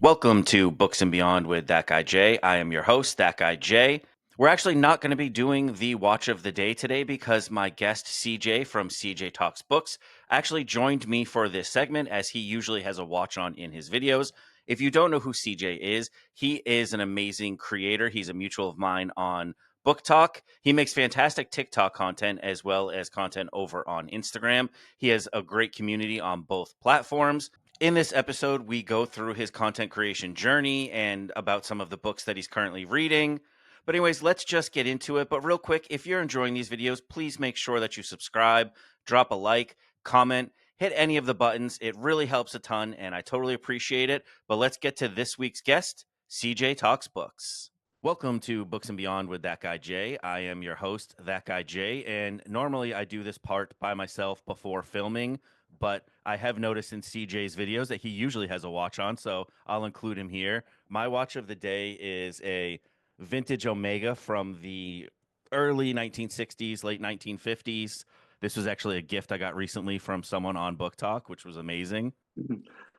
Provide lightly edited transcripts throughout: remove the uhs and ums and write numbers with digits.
Welcome to Books and Beyond with That Guy Jay. I am your host, That Guy Jay. We're actually not going to be doing the watch of the day today because my guest CJ from CJ Talks Books actually joined me for this segment as he usually has a watch on in his videos. If you don't know who CJ is, he is an amazing creator. He's a mutual of mine on Book Talk. He makes fantastic TikTok content as well as content over on Instagram. He has a great community on both platforms. In this episode, we go through his content creation journey and about some of the books that he's currently reading. But, anyways, let's just get into it. But, real quick, if you're enjoying these videos, please make sure that you subscribe, drop a like, comment, hit any of the buttons. It really helps a ton, and I totally appreciate it. But let's get to this week's guest, CJ Talks Books. Welcome to Books and Beyond with That Guy Jay. I am your host, That Guy Jay, and normally I do this part by myself before filming, but I have noticed in CJ's videos that he usually has a watch on, so I'll include him here. My watch of the day is a vintage Omega from the early 1960s, late 1950s. This was actually a gift I got recently from someone on Book Talk, which was amazing.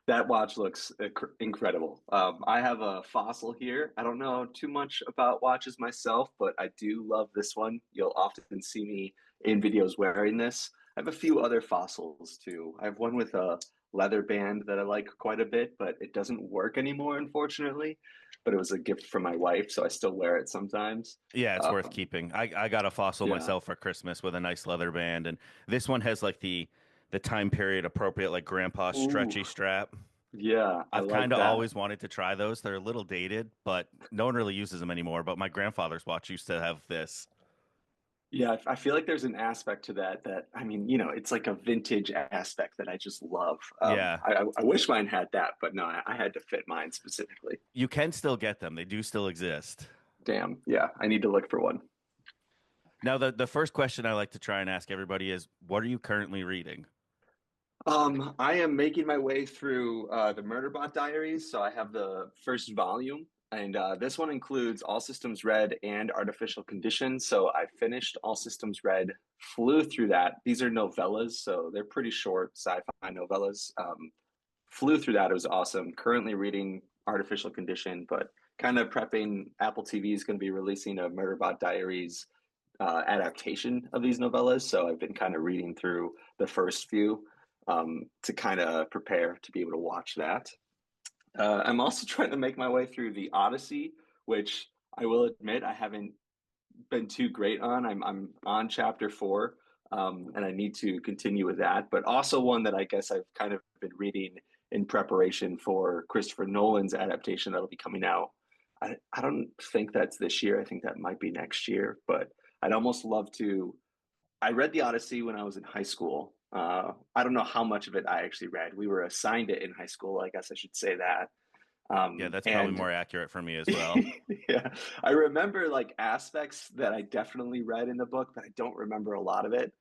That watch looks incredible. I have a fossil here. I don't know too much about watches myself, but I do love this one. You'll often see me in videos wearing this. I have a few other fossils too. I have one with a leather band that I like quite a bit, but it doesn't work anymore, unfortunately. But it was a gift from my wife, so I still wear it sometimes. Yeah, it's worth Um, keeping. I got a fossil yeah. myself for Christmas with a nice leather band, and this one has like the time period appropriate, like grandpa Ooh, stretchy strap. yeah, I I've like kind of that. always wanted to try those. They're a little dated, but no one really uses them anymore. But my grandfather's watch used to have this. Yeah, I feel like there's an aspect to that I mean, it's like a vintage aspect that I just love. Yeah, I wish mine had that, but no, I had to fit mine specifically. you can still get them. They do still exist. Damn, yeah, I need to look for one. Now, the first question I like to try and ask everybody is, what are you currently reading? I am making my way through the Murderbot Diaries, so I have the first volume, and this one includes All Systems Red and Artificial Conditions. So I finished All Systems Red, flew through that. These are novellas, so they're pretty short sci-fi novellas. Flew through that. It was awesome. Currently reading Artificial Condition, but kind of prepping. Apple TV is going to be releasing a Murderbot Diaries adaptation of these novellas, so I've been kind of reading through the first few to kind of prepare to be able to watch that. I'm also trying to make my way through the Odyssey, which I will admit I haven't been too great on. I'm on chapter four, and I need to continue with that. But also one that I guess I've kind of been reading in preparation for Christopher Nolan's adaptation that'll be coming out. I don't think that's this year. I think that might be next year. But I'd almost love to. I read the Odyssey when I was in high school. I don't know how much of it I actually read. We were assigned it in high school. I guess I should say that. Yeah, that's probably And more accurate for me as well. yeah, I remember like aspects that I definitely read in the book, but I don't remember a lot of it.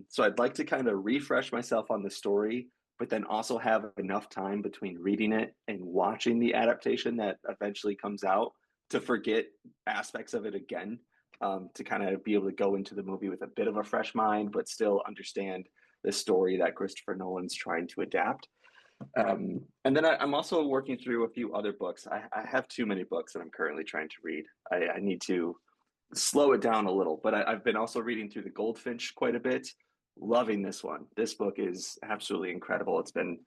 So I'd like to kind of refresh myself on the story, but then also have enough time between reading it and watching the adaptation that eventually comes out to forget aspects of it again, to kind of be able to go into the movie with a bit of a fresh mind, but still understand the story that Christopher Nolan's trying to adapt. And then I'm also working through a few other books. I have too many books that I'm currently trying to read. I need to slow it down a little, but I've been also reading through The Goldfinch quite a bit. Loving this one. This book is absolutely incredible. It's been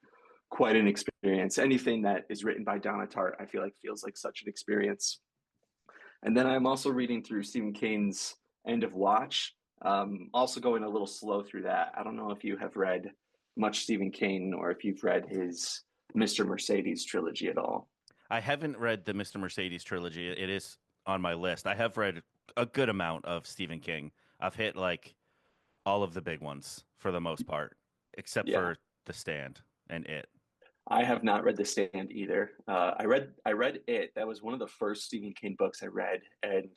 quite an experience. Anything that is written by Donna Tartt, I feel like feels like such an experience. And then I'm also reading through Stephen King's End of Watch. Also going a little slow through that. I don't know if you have read much Stephen King or if you've read his Mr. Mercedes trilogy at all. I haven't read the Mr. Mercedes trilogy. It is on my list. I have read a good amount of Stephen King. I've hit like all of the big ones for the most part, except Yeah, for The Stand and It. I have not read The Stand either. I read it. That was one of the first Stephen King books I read, and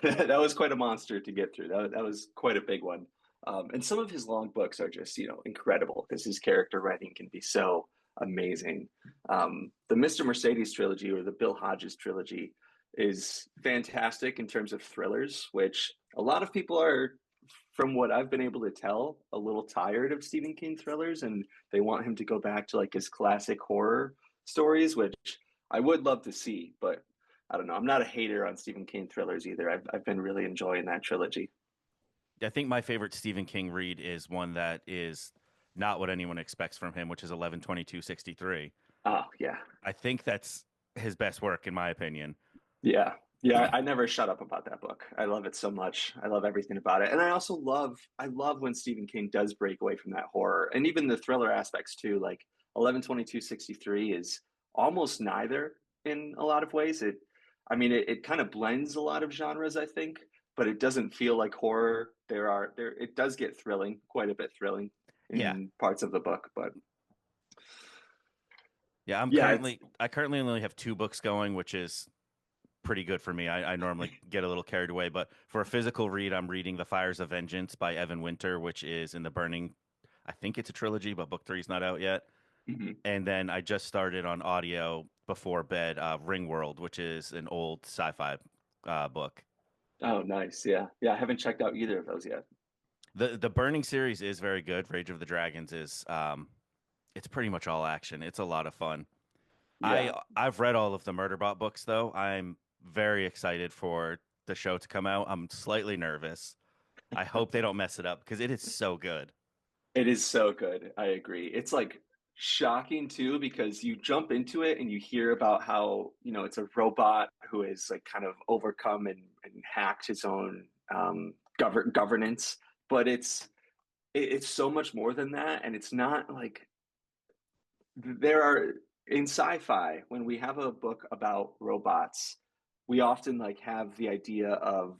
that was quite a monster to get through. That was quite a big one. And some of his long books are just incredible because his character writing can be so amazing. The Mr. Mercedes trilogy or the Bill Hodges trilogy is fantastic in terms of thrillers, which a lot of people are, from what I've been able to tell, a little tired of Stephen King thrillers and they want him to go back to like his classic horror stories, which I would love to see, but I don't know. I'm not a hater on Stephen King thrillers either. I've been really enjoying that trilogy. I think my favorite Stephen King read is one that is not what anyone expects from him, which is 11/22/63. Oh yeah. I think that's his best work, in my opinion. Yeah. Yeah, I never shut up about that book. I love it so much. I love everything about it. And I love when Stephen King does break away from that horror and even the thriller aspects too. Like 11/22/63 is almost neither in a lot of ways. It kind of blends a lot of genres, I think, but it doesn't feel like horror. It does get thrilling, quite a bit thrilling Yeah. in parts of the book, but Yeah, yeah, it's I currently only have two books going, which is pretty good for me. I normally get a little carried away, but for a physical read, I'm reading The Fires of Vengeance by Evan Winter, which is in the Burning. I think it's a trilogy, but book three's not out yet. mhm. And then I just started on audio before bed, Ringworld, which is an old sci-fi book. Oh, nice. Yeah. Yeah, I haven't checked out either of those yet. The Burning series is very good. Rage of the Dragons is it's pretty much all action. It's a lot of fun. Yeah. I've read all of the Murderbot books though. I'm very excited for the show to come out. I'm slightly nervous. I hope they don't mess it up because it is so good. It is so good. I agree. It's like shocking too because you jump into it and you hear about how, it's a robot who has like kind of overcome and hacked his own governance, but it's so much more than that and it's not like there are in sci-fi when we have a book about robots, we often like have the idea of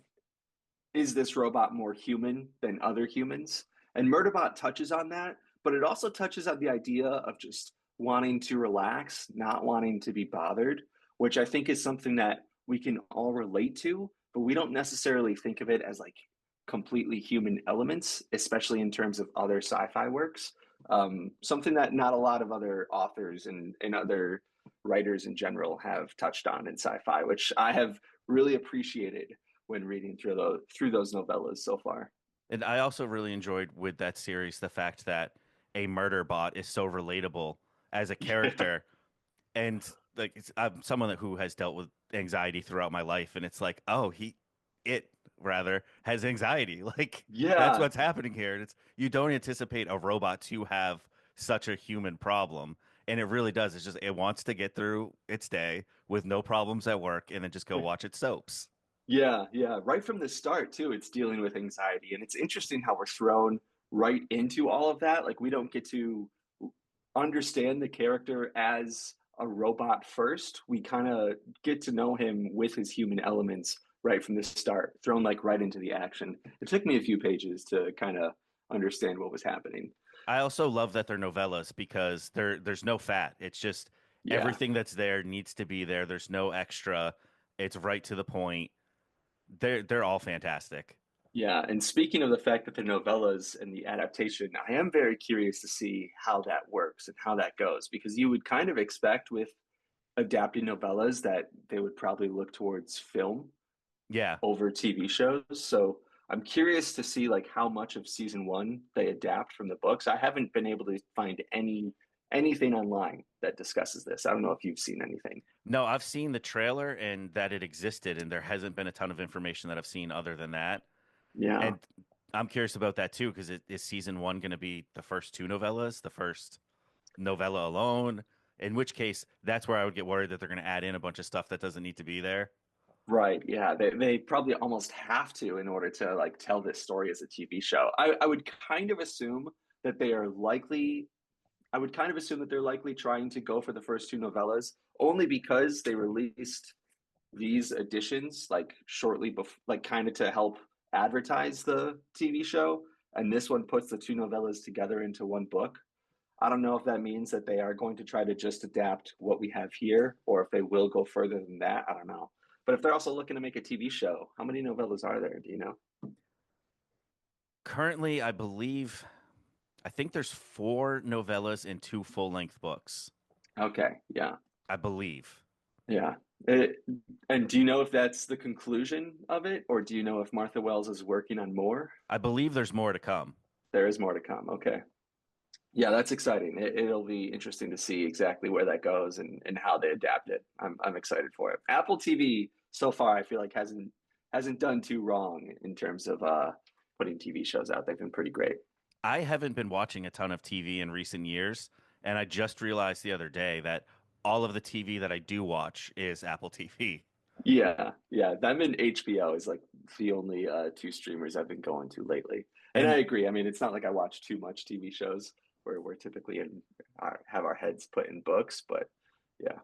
is this robot more human than other humans? And Murderbot touches on that, but it also touches on the idea of just wanting to relax, not wanting to be bothered, which I think is something that we can all relate to, but we don't necessarily think of it as like completely human elements, especially in terms of other sci-fi works. Something that not a lot of other authors and other writers in general have touched on in sci-fi, which I have really appreciated when reading through those novellas so far. And I also really enjoyed with that series the fact that a murder bot is so relatable as a Yeah, character. And like I'm someone who has dealt with anxiety throughout my life, and it's like, oh, it rather has anxiety. Like that's yeah, what's happening here. And it's you don't anticipate a robot to have such a human problem, and it really does. It's just it wants to get through its day with no problems at work, and then just go watch its soaps. yeah, yeah. Right from the start too, it's dealing with anxiety, and it's interesting how we're thrown right into all of that. Like we don't get to understand the character as a robot first. We kind of get to know him with his human elements right from the start, thrown like right into the action. It took me a few pages to kind of understand what was happening. I also love that they're novellas because there's no fat. It's just Yeah. everything that's there needs to be there. There's no extra. It's right to the point. They're all fantastic. Yeah, and speaking of the fact that they're novellas and the adaptation, I am very curious to see how that works and how that goes because you would kind of expect with adapting novellas that they would probably look towards film Yeah. over TV shows. So I'm curious to see like how much of season one they adapt from the books. I haven't been able to find anything online that discusses this. I don't know if you've seen anything. No, I've seen the trailer and that it existed, and there hasn't been a ton of information that I've seen other than that. Yeah. And I'm curious about that too, because is season one going to be the first two novellas, the first novella alone? In which case, that's where I would get worried that they're going to add in a bunch of stuff that doesn't need to be there. Right. Yeah. They probably almost have to in order to like tell this story as a TV show. I would kind of assume that they are likely, I would kind of assume that they're likely trying to go for the first two novellas only because they released these editions like shortly before, like kind of to help advertise the TV show. And this one puts the two novellas together into one book. I don't know if that means that they are going to try to just adapt what we have here, or if they will go further than that. I don't know. But if they're also looking to make a TV show, how many novellas are there? Do you know? Currently, I think there's four novellas and two full-length books. Okay, yeah, I believe. yeah. It, and do you know if that's the conclusion of it, or do you know if Martha Wells is working on more? I believe there's more to come. There is more to come. Okay. Yeah, that's exciting. It'll be interesting to see exactly where that goes and how they adapt it. I'm excited for it. Apple TV so far, I feel like hasn't done too wrong in terms of putting TV shows out. They've been pretty great. I haven't been watching a ton of TV in recent years, and I just realized the other day that all of the TV that I do watch is Apple TV. Yeah, yeah. Them and HBO is like the only two streamers I've been going to lately. And I And agree. I mean, it's not like I watch too much TV shows where we're typically have our heads put in books, but yeah.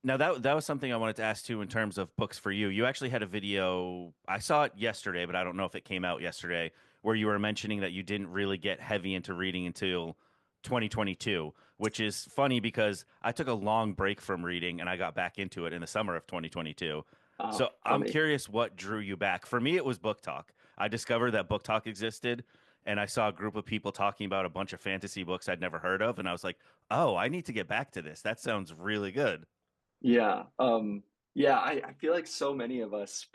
now that was something I wanted to ask too in terms of books for you. You actually had a video, I saw it yesterday, but I don't know if it came out yesterday, where you were mentioning that you didn't really get heavy into reading until 2022, which is funny because I took a long break from reading and I got back into it in the summer of 2022. Oh, So I'm funny. curious what drew you back. For me, it was Book Talk. I discovered that Book Talk existed and I saw a group of people talking about a bunch of fantasy books I'd never heard of. And I was like, oh, I need to get back to this. That sounds really good. Yeah. Yeah, I feel like so many of us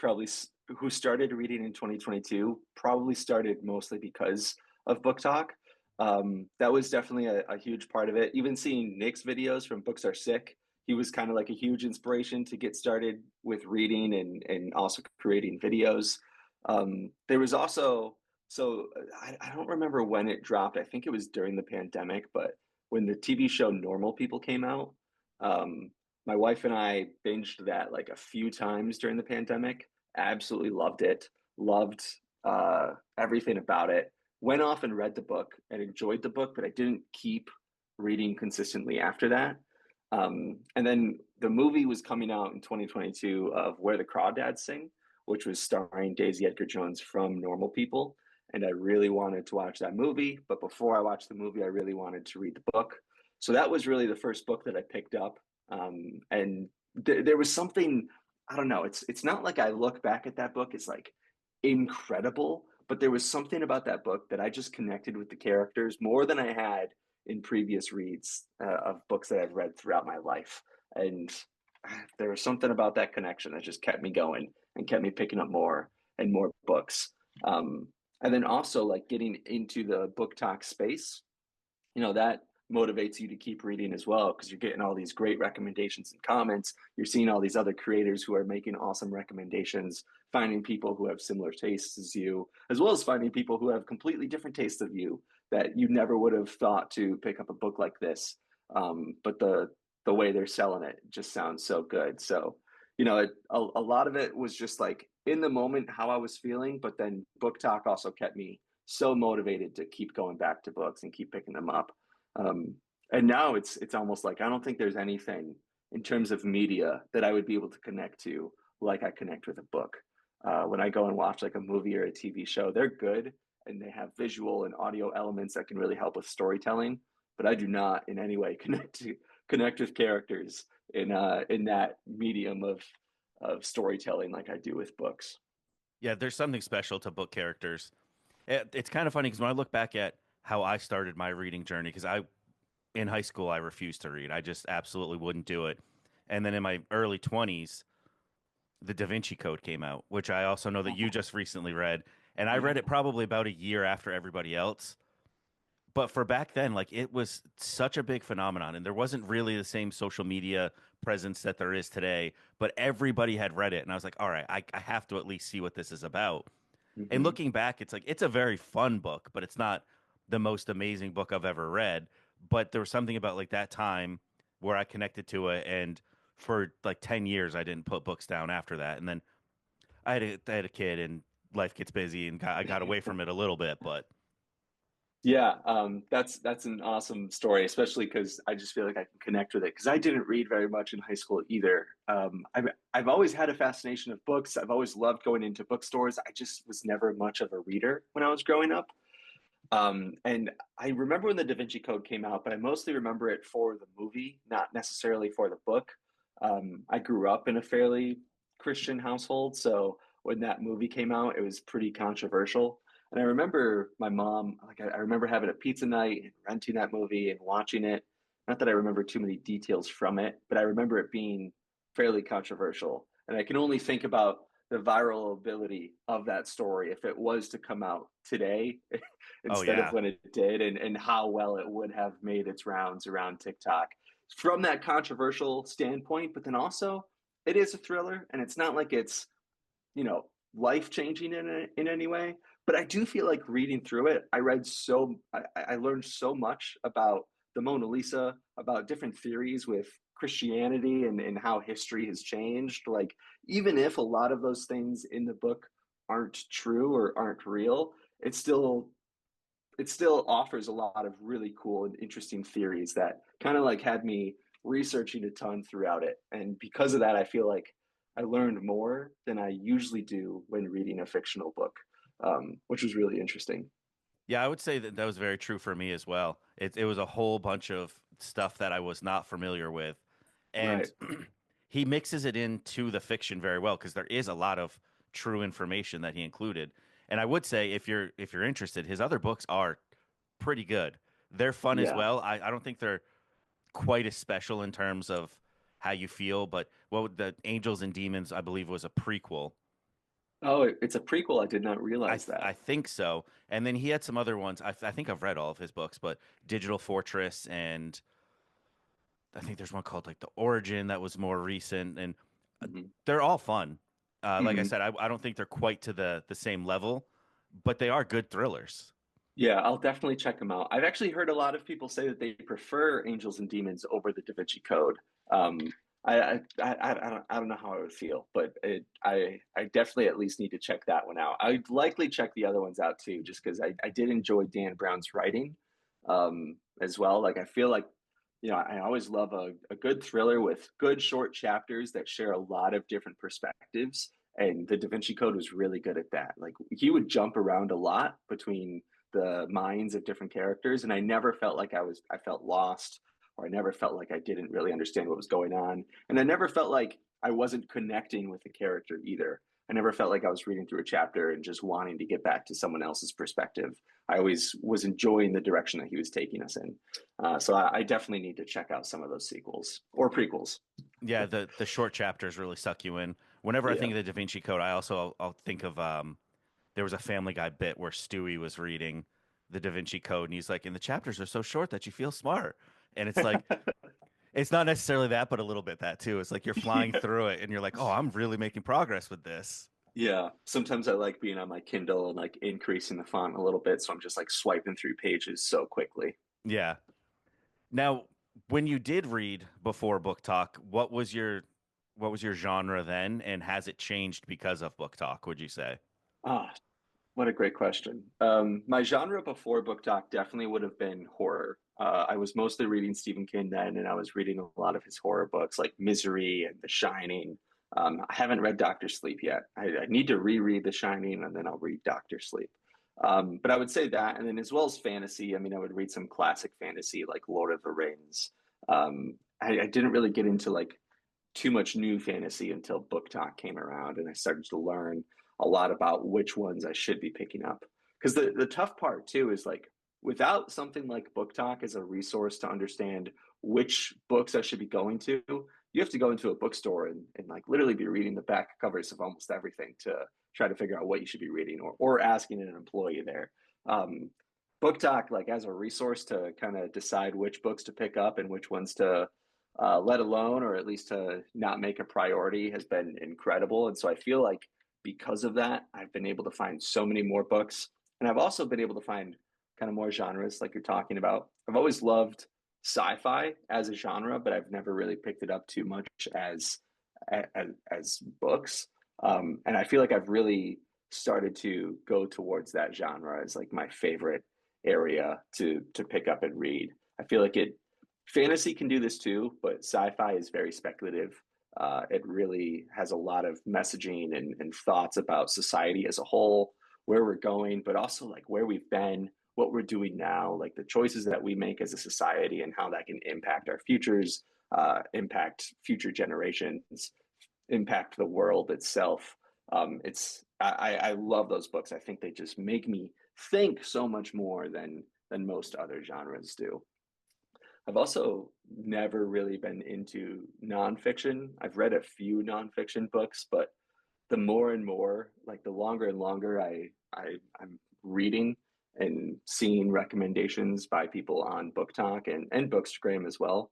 who started reading in 2022 probably started mostly because of Book Talk. That was definitely a huge part of it. Even seeing Nick's videos from Books Are Sick, he was kind of like a huge inspiration to get started with reading and also creating videos. There was also, I don't remember when it dropped. I think it was during the pandemic, but when the TV show Normal People came out, um, my wife and I binged that like a few times during the pandemic. Absolutely loved it. Loved everything about it. Went off and read the book and enjoyed the book, but I didn't keep reading consistently after that. And then the movie was coming out in 2022 of Where the Crawdads Sing, which was starring Daisy Edgar Jones from Normal People. And I really wanted to watch that movie. But before I watched the movie, I really wanted to read the book. So that was really the first book that I picked up. And there was something, I don't know, it's not like I look back at that book, it's like incredible, but there was something about that book that I just connected with the characters more than I had in previous reads of books that I've read throughout my life. And there was something about that connection that just kept me going and kept me picking up more and more books. And then also like getting into the book talk space, that motivates you to keep reading as well because you're getting all these great recommendations and comments. You're seeing all these other creators who are making awesome recommendations, finding people who have similar tastes as you, as well as finding people who have completely different tastes of you that you never would have thought to pick up a book like this. But the way they're selling it just sounds so good. So, a lot of it was just like in the moment how I was feeling, but then book talk also kept me so motivated to keep going back to books and keep picking them up. Um, and now it's almost like I don't think there's anything in terms of media that I would be able to connect to like I connect with a book. When I go and watch like a movie or a TV show, they're good and they have visual and audio elements that can really help with storytelling. But I do not in any way connect with characters in that medium of storytelling like I do with books. Yeah, there's something special to book characters. It's kind of funny because when I look back at how I started my reading journey, because in high school, I refused to read. I just absolutely wouldn't do it. And then in my early 20s, the Da Vinci Code came out, which I also know that you just recently read. And I read Yeah. it probably about a year after everybody else. But for back then, like it was such a big phenomenon, and there wasn't really the same social media presence that there is today. But everybody had read it, and I was like, all right, I have to at least see what this is about. And Hmm. looking back, it's like it's a very fun book, but it's not the most amazing book I've ever read. But there was something about like that time where I connected to it, and for like 10 years, I didn't put books down after that. And then I had a kid, and life gets busy, and I got away from it a little bit. But Yeah, that's an awesome story, especially because I just feel like I can connect with it because I didn't read very much in high school either. I've always had a fascination of books. I've always loved going into bookstores. I just was never much of a reader when I was growing up. And I remember when the Da Vinci Code came out, but I mostly remember it for the movie, not necessarily for the book. I grew up in a fairly Christian household, so when that movie came out, it was pretty controversial. And I remember my mom, like I remember having a pizza night and renting that movie and watching it. Not that I remember too many details from it, but I remember it being fairly controversial. And I can only think about the viral ability of that story if it was to come out today Oh instead of yeah. when it did, and how well it would have made its rounds around TikTok from that controversial standpoint. But then also, it is a thriller, and it's not like it's, life changing in any way. But I do feel like reading through it, I learned so much about the Mona Lisa, about different theories with Christianity and how history has changed. Like, even if a lot of those things in the book aren't true or aren't real, it still offers a lot of really cool and interesting theories that kind of like had me researching a ton throughout it. And because of that, I feel like I learned more than I usually do when reading a fictional book, which was really interesting. Yeah, I would say that that was very true for me as well. It was a whole bunch of stuff that I was not familiar with, and Right. he mixes it into the fiction very well because there is a lot of true information that he included. And I would say if you're interested, his other books are pretty good. They're fun as Yeah. well. I don't think they're quite as special in terms of how you feel, but what the Angels and Demons, I believe, was a prequel. Oh, it's a prequel. I did not realize that. I think so. And then he had some other ones. I think I've read all of his books, but Digital Fortress and I think there's one called like The Origin that was more recent, and Hmm. they're all fun. Like I Hmm. said, I don't think they're quite to the same level, but they are good thrillers. Yeah, I'll definitely check them out. I've actually heard a lot of people say that they prefer Angels and Demons over the Da Vinci Code. Um, I don't know how I would feel, but I definitely at least need to check that one out. I'd likely check the other ones out too, just because I did enjoy Dan Brown's writing, as well. Like, I feel like, I always love a good thriller with good short chapters that share a lot of different perspectives. And the Da Vinci Code was really good at that. Like, he would jump around a lot between the minds of different characters, and I never felt like I felt lost, or I never felt like I didn't really understand what was going on, and I never felt like I wasn't connecting with the character either. I never felt like I was reading through a chapter and just wanting to get back to someone else's perspective. I always was enjoying the direction that he was taking us in. So I definitely need to check out some of those sequels or prequels. Yeah, the short chapters really suck you in. Whenever I Yeah. think of the Da Vinci Code, I'll think of there was a Family Guy bit where Stewie was reading the Da Vinci Code, and he's like, "And the chapters are so short that you feel smart." And it's like it's not necessarily that, but a little bit that too. It's like you're flying Yeah. through it, and you're like, "Oh, I'm really making progress with this." Yeah, sometimes I like being on my Kindle and like increasing the font a little bit, so I'm just like swiping through pages so quickly. Yeah. Now, when you did read before Book Talk, what was your genre then, and has it changed because of Book Talk, would you say? Ah, what a great question. My genre before Book Talk definitely would have been horror. I was mostly reading Stephen King then, and I was reading a lot of his horror books like Misery and The Shining. I haven't read Doctor Sleep yet. I need to reread The Shining, and then I'll read Doctor Sleep. But I would say that, and then as well as fantasy. I mean, I would read some classic fantasy like Lord of the Rings. I didn't really get into like too much new fantasy until Book Talk came around, and I started to learn a lot about which ones I should be picking up. Because the tough part too is like, without something like Book Talk as a resource to understand which books I should be going to, you have to go into a bookstore and like literally be reading the back covers of almost everything to try to figure out what you should be reading, or asking an employee there. Um, Book Talk, like as a resource to kind of decide which books to pick up and which ones to let alone, or at least to not make a priority, has been incredible. And so I feel like because of that, I've been able to find so many more books. And I've also been able to find kind of more genres like you're talking about. I've always loved sci-fi as a genre, but I've never really picked it up too much as books. And I feel like I've really started to go towards that genre as like my favorite area to pick up and read. I feel like it fantasy can do this too, but sci-fi is very speculative. It really has a lot of messaging and thoughts about society as a whole, where we're going, but also like where we've been, what we're doing now, like the choices that we make as a society and how that can impact our futures, impact future generations, impact the world itself. I love those books. I think they just make me think so much more than most other genres do. I've also never really been into nonfiction. I've read a few nonfiction books, but the more and more, like the longer and longer I'm reading and seeing recommendations by people on Book Talk and Bookstagram as well,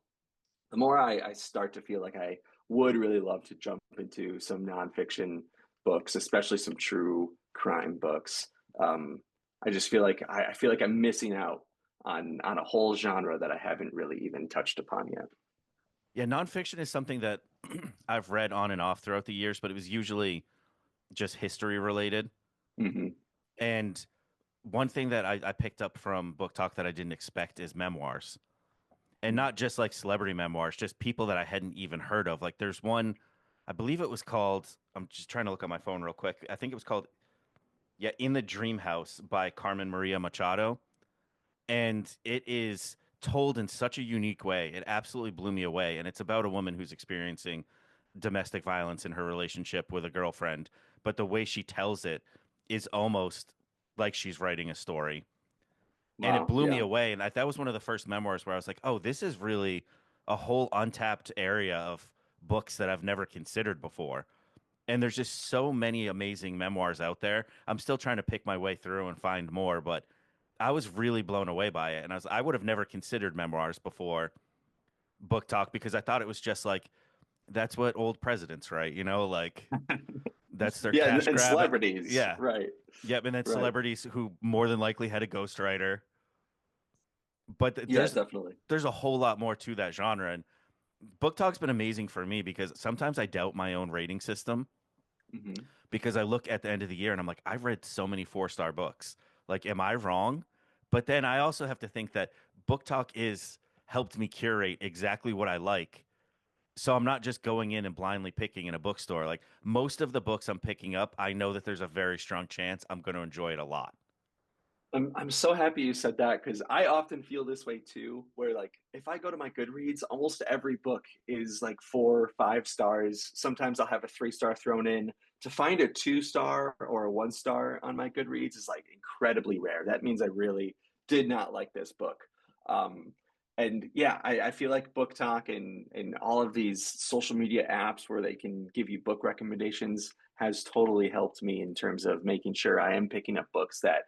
the more I start to feel like I would really love to jump into some nonfiction books, especially some true crime books. Um, I just feel like I feel like I'm missing out on a whole genre that I haven't really even touched upon yet. Yeah, nonfiction is something that I've read on and off throughout the years, but it was usually just history related. Hmm. And one thing that I picked up from Book Talk that I didn't expect is memoirs. And not just like celebrity memoirs, just people that I hadn't even heard of. Like there's one, I believe it was called, I'm just trying to look at my phone real quick. I think it was called, yeah, In the Dream House by Carmen Maria Machado. And it is told in such a unique way. It absolutely blew me away. And it's about a woman who's experiencing domestic violence in her relationship with a girlfriend. But the way she tells it is almost like she's writing a story. And it Wow. blew me Yeah. away. And that was one of the first memoirs where I was like, oh, this is really a whole untapped area of books that I've never considered before. And there's just so many amazing memoirs out there. I'm still trying to pick my way through and find more, but I was really blown away by it. And I would have never considered memoirs before Book Talk because I thought it was just like that's what old presidents write, like that's their Yeah, cash and grab. celebrities, Yeah. right, Yep. And then right. celebrities who more than likely had a ghostwriter. But Yeah, definitely. there's a whole lot more to that genre. And Book Talk's been amazing for me because sometimes I doubt my own rating system Hmm. because I look at the end of the year and I'm like, I've read so many 4-star books. Like, am I wrong? But then I also have to think that Book Talk is helped me curate exactly what I like. So I'm not just going in and blindly picking in a bookstore. Like most of the books I'm picking up, I know that there's a very strong chance I'm going to enjoy it a lot. I'm so happy you said that because I often feel this way too, where like if I go to my Goodreads, almost every book is like 4 or 5 stars. Sometimes I'll have a 3 star thrown in. To find a 2 star or a 1 star on my Goodreads is like incredibly rare. That means I really did not like this book. Um, and yeah, I feel like Book Talk and all of these social media apps where they can give you book recommendations has totally helped me in terms of making sure I am picking up books that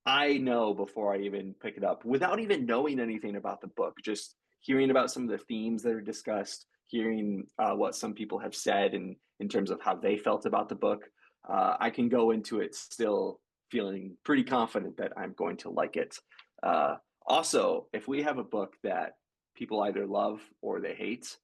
I know before I even pick it up without even knowing anything about the book, just hearing about some of the themes that are discussed, hearing what some people have said in terms of how they felt about the book. I can go into it still feeling pretty confident that I'm going to like it. Uh, Also, if we have a book that people either love or they hate,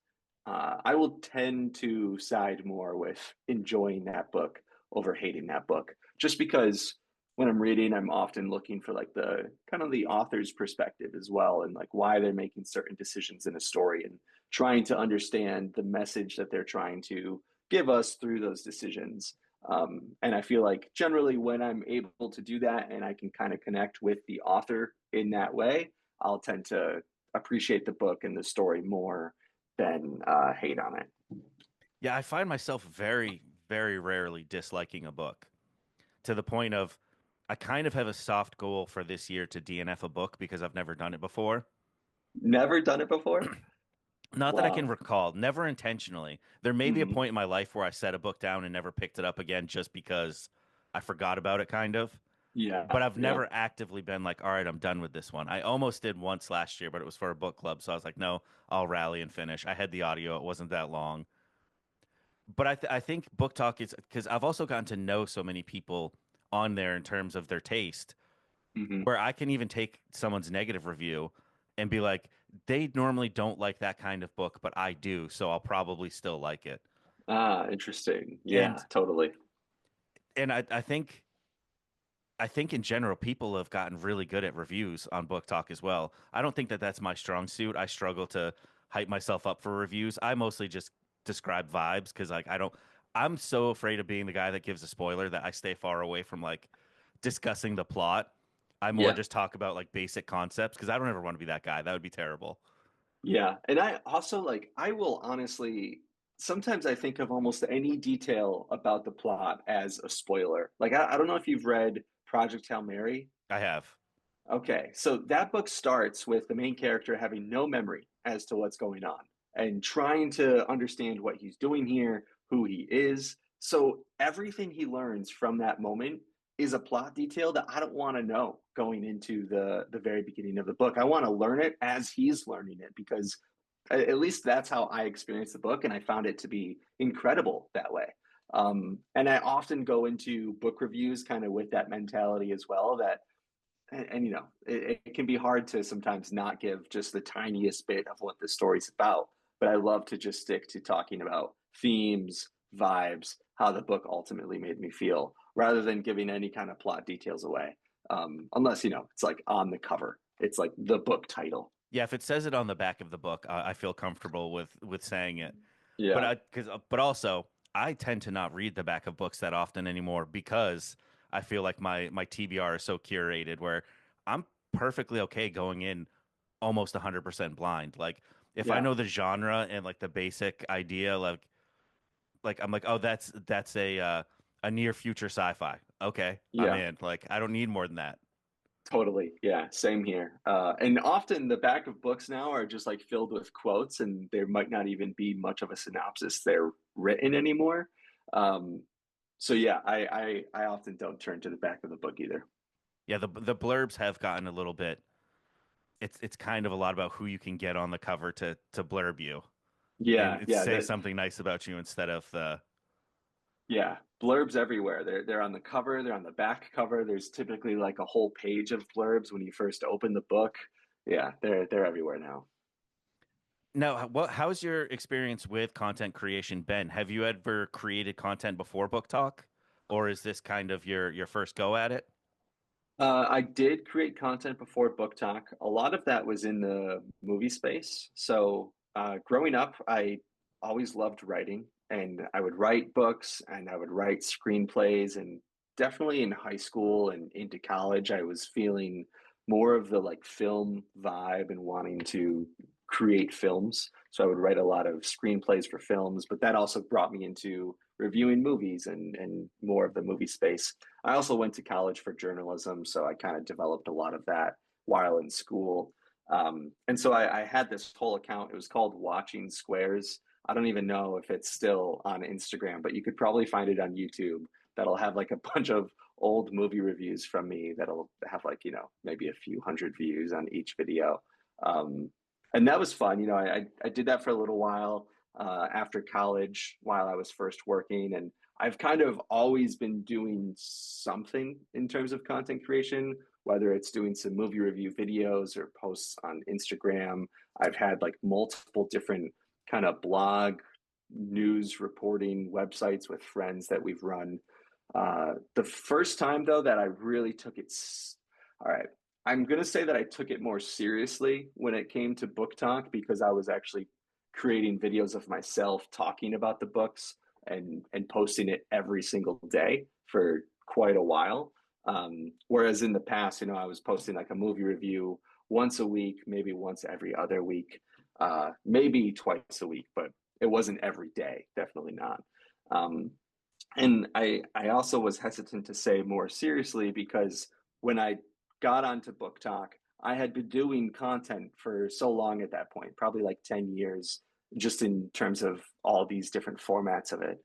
I will tend to side more with enjoying that book over hating that book, just because when I'm reading, I'm often looking for like the kind of the author's perspective as well, and like why they're making certain decisions in a story and trying to understand the message that they're trying to give us through those decisions. And I feel like generally when I'm able to do that and I can kind of connect with the author in that way, I'll tend to appreciate the book and the story more than hate on it. Yeah, I find myself very, very rarely disliking a book to the point of I kind of have a soft goal for this year to DNF a book because I've never done it before. Never done it before? Not that I can Wow. recall, never intentionally. There may be a Hmm. point in my life where I set a book down and never picked it up again just because I forgot about it, kind of. But Yeah, I've yeah. never actively been like, all right, I'm done with this one. I almost did once last year, but it was for a book club. So I was like, no, I'll rally and finish. I had the audio, it wasn't that long. But I think Book Talk is because I've also gotten to know so many people on there in terms of their taste, Hmm. where I can even take someone's negative review and be like, they normally don't like that kind of book, but I do, so I'll probably still like it. Ah, interesting. Yeah, And totally. I think in general, people have gotten really good at reviews on Book Talk as well. I don't think that that's my strong suit. I struggle to hype myself up for reviews. I mostly just describe vibes because like I'm so afraid of being the guy that gives a spoiler that I stay far away from like discussing the plot. I more Yeah, just talk about like basic concepts because I don't ever want to be that guy. That would be terrible. yeah. And I also like, I will honestly, sometimes I think of almost any detail about the plot as a spoiler. Like, I don't know if you've read Project Hail Mary. I have. Okay, so that book starts with the main character having no memory as to what's going on and trying to understand what he's doing here, who he is. So everything he learns from that moment is a plot detail that I don't want to know going into the very beginning of the book. I want to learn it as he's learning it because at least that's how I experienced the book, and I found it to be incredible that way. And I often go into book reviews kind of with that mentality as well. That and you know it can be hard to sometimes not give just the tiniest bit of what the story's about. But I love to just stick to talking about themes, vibes, how the book ultimately made me feel, rather than giving any kind of plot details away. Unless it's like on the cover, it's like the book title. Yeah, if it says it on the back of the book, I feel comfortable with saying it. But Yeah, but also I tend to not read the back of books that often anymore because I feel like my TBR is so curated where I'm perfectly okay going in almost 100% blind. Like if I yeah, know the genre and like the basic idea, like I'm like, oh, that's a near future sci-fi. Okay, I'm yeah. in. Like I don't need more than that. Totally. Yeah, same here. And often the back of books now are just like filled with quotes, and there might not even be much of a synopsis there written anymore. Um, so yeah, I often don't turn to the back of the book either. Yeah, the blurbs have gotten a little bit. It's kind of a lot about who you can get on the cover to blurb you and Yeah, it's yeah, say something nice about you instead of the yeah. Blurbs everywhere. They're on the cover, they're on the back cover. There's typically like a whole page of blurbs when you first open the book. Yeah, they're everywhere now. Now, how's your experience with content creation been? Have you ever created content before Book Talk, or is this kind of your first go at it? I did create content before Book Talk. A lot of that was in the movie space. So, growing up, I always loved writing, and I would write books and I would write screenplays. And definitely in high school and into college, I was feeling more of the like film vibe and wanting to create films. So, I would write a lot of screenplays for films, but that also brought me into reviewing movies and more of the movie space. I also went to college for journalism, so I kind of developed a lot of that while in school. And so I had this whole account. It was called Watching Squares. I don't even know if it's still on Instagram, but you could probably find it on YouTube. That'll have like a bunch of old movie reviews from me that'll have like, maybe a few hundred views on each video. Um, and that was fun. I did that for a little while after college while I was first working. And I've kind of always been doing something in terms of content creation, whether it's doing some movie review videos or posts on Instagram. I've had like multiple different kind of blog news reporting websites with friends that we've run. The first time, though, that I really took it, all right, I'm going to say that I took it more seriously when it came to book talk because I was actually creating videos of myself talking about the books and posting it every single day for quite a while. Whereas in the past, I was posting like a movie review once a week, maybe once every other week, maybe twice a week, but it wasn't every day, definitely not. Um, and I also was hesitant to say more seriously because when I got onto Book Talk, I had been doing content for so long at that point, probably like 10 years, just in terms of all these different formats of it.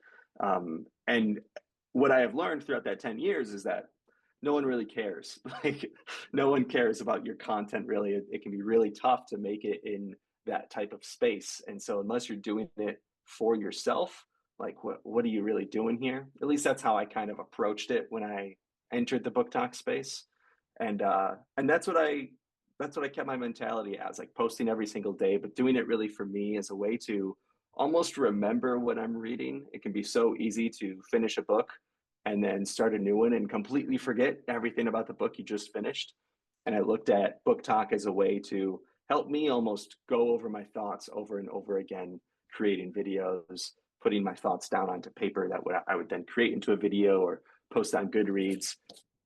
And what I have learned throughout that 10 years is that no one really cares. Like, no one cares about your content, really. It can be really tough to make it in that type of space. And so, unless you're doing it for yourself, like what are you really doing here? At least that's how I kind of approached it when I entered the book talk space. And that's what I kept my mentality as, like posting every single day, but doing it really for me as a way to almost remember what I'm reading. It can be so easy to finish a book and then start a new one and completely forget everything about the book you just finished. And I looked at book talk as a way to help me almost go over my thoughts over and over again, creating videos, putting my thoughts down onto paper that I would then create into a video or post on Goodreads.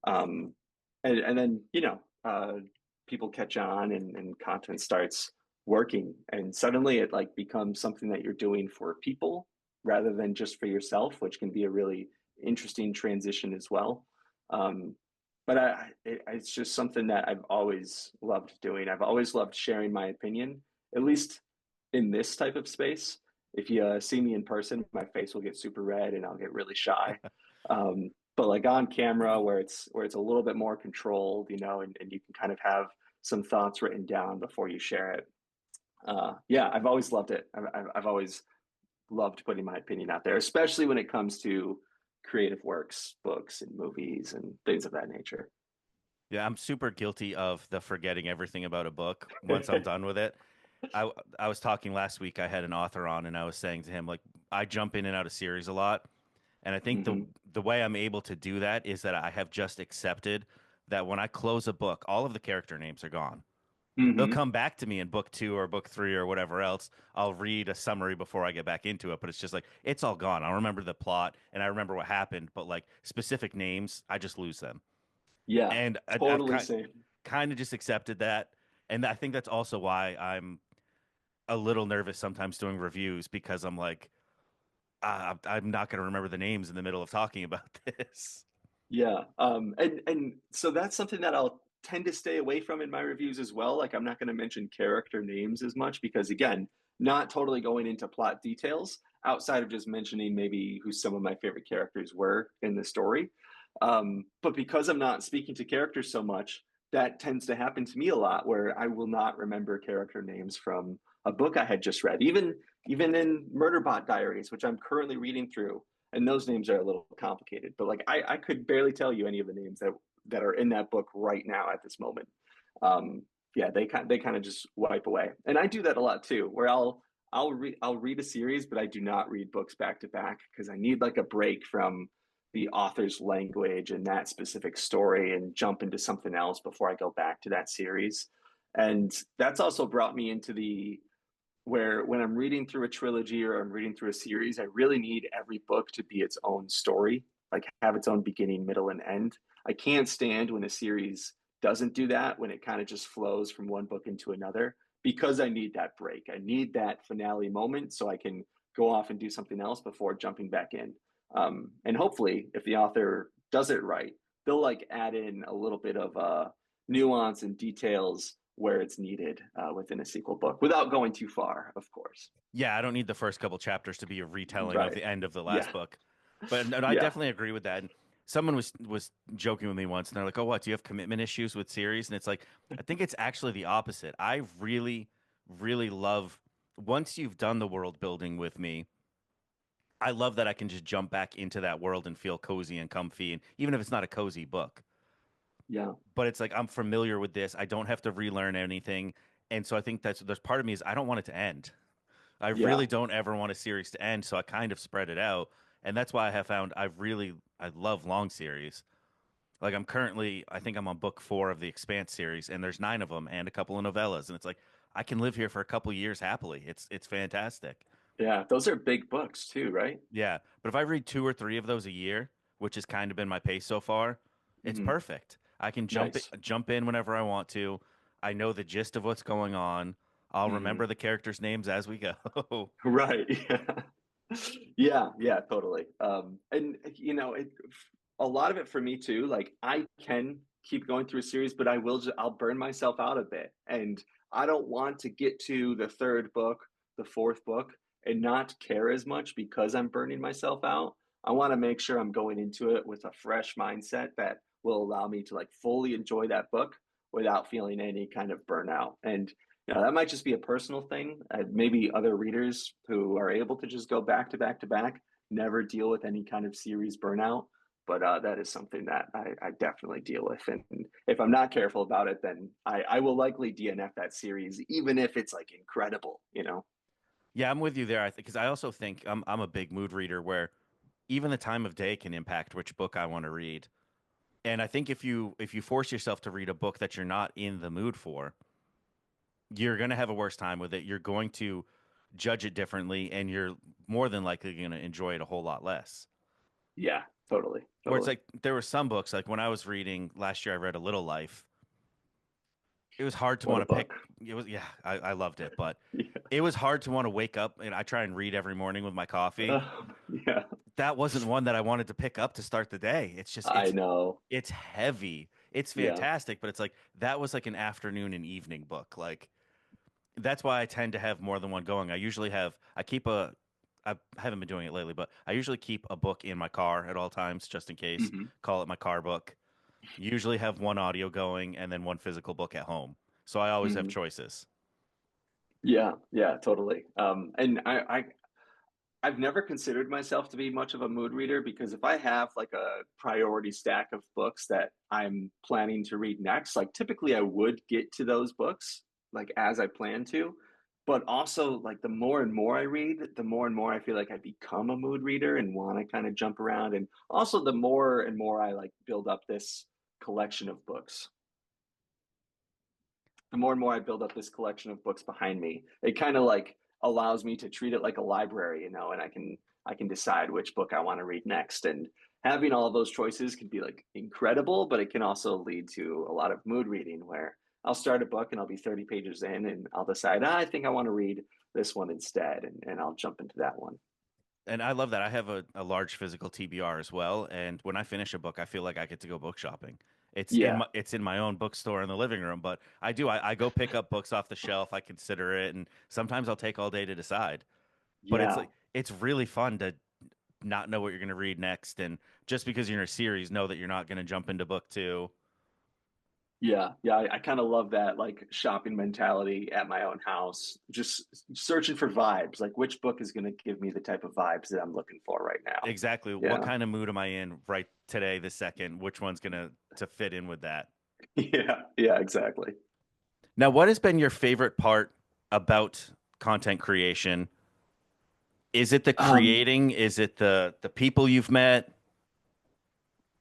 Um, and then, people catch on and content starts working. And suddenly it like becomes something that you're doing for people rather than just for yourself, which can be a really interesting transition as well. Um, but it's just something that I've always loved doing. I've always loved sharing my opinion, at least in this type of space. if you see me in person, my face will get super red and I'll get really shy. But like on camera, where it's a little bit more controlled, and you can kind of have some thoughts written down before you share it. Yeah, I've always loved it. I've always loved putting my opinion out there, especially when it comes to creative works, books, and movies and things of that nature. Yeah, I'm super guilty of the forgetting everything about a book once I'm done with it. I was talking last week. I had an author on, and I was saying to him, like, I jump in and out of series a lot, and I think the Hmm. the way I'm able to do that is that I have just accepted that when I close a book, all of the character names are gone. They'll Hmm. come back to me in book two or book three or whatever else. I'll read a summary before I get back into it, but it's just like it's all gone. I remember the plot and I remember what happened, but like specific names, I just lose them. Yeah, And I've totally same. kind of just accepted that. And I think that's also why I'm a little nervous sometimes doing reviews because I'm like, I'm not going to remember the names in the middle of talking about this. Yeah. And so that's something that I'll tend to stay away from in my reviews as well. Like I'm not going to mention character names as much because again, not totally going into plot details outside of just mentioning maybe who some of my favorite characters were in the story. But because I'm not speaking to characters so much, that tends to happen to me a lot where I will not remember character names from a book I had just read. Even in Murderbot Diaries, which I'm currently reading through, and those names are a little complicated. But like I could barely tell you any of the names that are in that book right now at this moment. Yeah, they kind of just wipe away, and I do that a lot too, where I'll read a series, but I do not read books back to back because I need like a break from the author's language and that specific story and jump into something else before I go back to that series. And that's also brought me into the where when I'm reading through a trilogy or I'm reading through a series, I really need every book to be its own story, like have its own beginning, middle, and end. I can't stand when a series doesn't do that, when it kind of just flows from one book into another, because I need that break. I need that finale moment so I can go off and do something else before jumping back in. And hopefully, if the author does it right, they'll like add in a little bit of nuance and details where it's needed within a sequel book without going too far, of course. Yeah, I don't need the first couple chapters to be a retelling of Right. the end of the last Yeah. book. But no, I Yeah. definitely agree with that. And someone was joking with me once, and they're like, "Oh, what? Do you have commitment issues with series?" And it's like, I think it's actually the opposite. I really, really love once you've done the world building with me. I love that I can just jump back into that world and feel cozy and comfy, and even if it's not a cozy book, Yeah. but it's like I'm familiar with this. I don't have to relearn anything, and so I think that's there's part of me is I don't want it to end. I Yeah. really don't ever want a series to end, so I kind of spread it out, and that's why I have found I love long series. Like I think I'm on book four of the Expanse series, and there's nine of them and a couple of novellas, and it's like I can live here for a couple years happily. It's fantastic. Yeah. Those are big books too, right? Yeah, but if I read two or three of those a year, which has kind of been my pace so far, it's Hmm. perfect. I can Nice. jump in whenever I want to. I know the gist of what's going on. I'll remember Hmm. the characters' names as we go. Right. Yeah. Yeah. Yeah. Totally. And a lot of it for me too. Like I can keep going through a series, but I'll burn myself out a bit, and I don't want to get to the third book, the fourth book, and not care as much because I'm burning myself out. I want to make sure I'm going into it with a fresh mindset that will allow me to like fully enjoy that book without feeling any kind of burnout. And that might just be a personal thing. Maybe other readers who are able to just go back to back to back never deal with any kind of series burnout. But that is something that I definitely deal with. And if I'm not careful about it, then I will likely DNF that series, even if it's like incredible. Yeah, I'm with you there. I think because I also think I'm a big mood reader where even the time of day can impact which book I want to read. And I think if you force yourself to read a book that you're not in the mood for, you're going to have a worse time with it. You're going to judge it differently, and you're more than likely going to enjoy it a whole lot less. Yeah, totally. Where it's Totally. like there were some books, like when I was reading last year, I read A Little Life. It was hard to What want a to pick. book. It was, yeah, I loved it, but Yeah. it was hard to want to wake up. And I try and read every morning with my coffee. Yeah, That wasn't one that I wanted to pick up to start the day. It's just I know. it's heavy. It's Yeah. fantastic, but it's like that was like an afternoon and evening book. Like That's why I tend to have more than one going. I keep a, I haven't been doing it lately, but I usually keep a book in my car at all times just in case. Hmm. Call it my car book. Usually have one audio going and then one physical book at home. So I always have Hmm. choices. Yeah, yeah, totally. And I've never considered myself to be much of a mood reader because if I have like a priority stack of books that I'm planning to read next, like typically I would get to those books like as I plan to. But also, like the more and more I read, the more and more I feel like I become a mood reader and want to kind of jump around. And also, the more and more I like build up this collection of books, the more and more I build up this collection of books behind me, it kind of like allows me to treat it like a library, and I can decide which book I want to read next. And having all of those choices can be like incredible, but it can also lead to a lot of mood reading where I'll start a book and I'll be 30 pages in and I'll decide, I think I want to read this one instead, and I'll jump into that one. And I love that. I have a large physical TBR as well. And when I finish a book, I feel like I get to go book shopping. Yeah, It's in my own bookstore in the living room, but I go pick up books off the shelf. I consider it, and sometimes I'll take all day to decide. But yeah. it's really fun to not know what you're going to read next, and just because you're in a series, know that you're not going to jump into book two. Yeah, yeah, I kind of love that like shopping mentality at my own house. Just searching for vibes, like which book is going to give me the type of vibes that I'm looking for right now. Exactly. What Yeah, kind of mood am I in right today, this second? Which one's gonna to fit in with that? yeah, yeah, exactly. Now, what has been your favorite part about content creation? Is it the Um, creating? Is it the people you've met?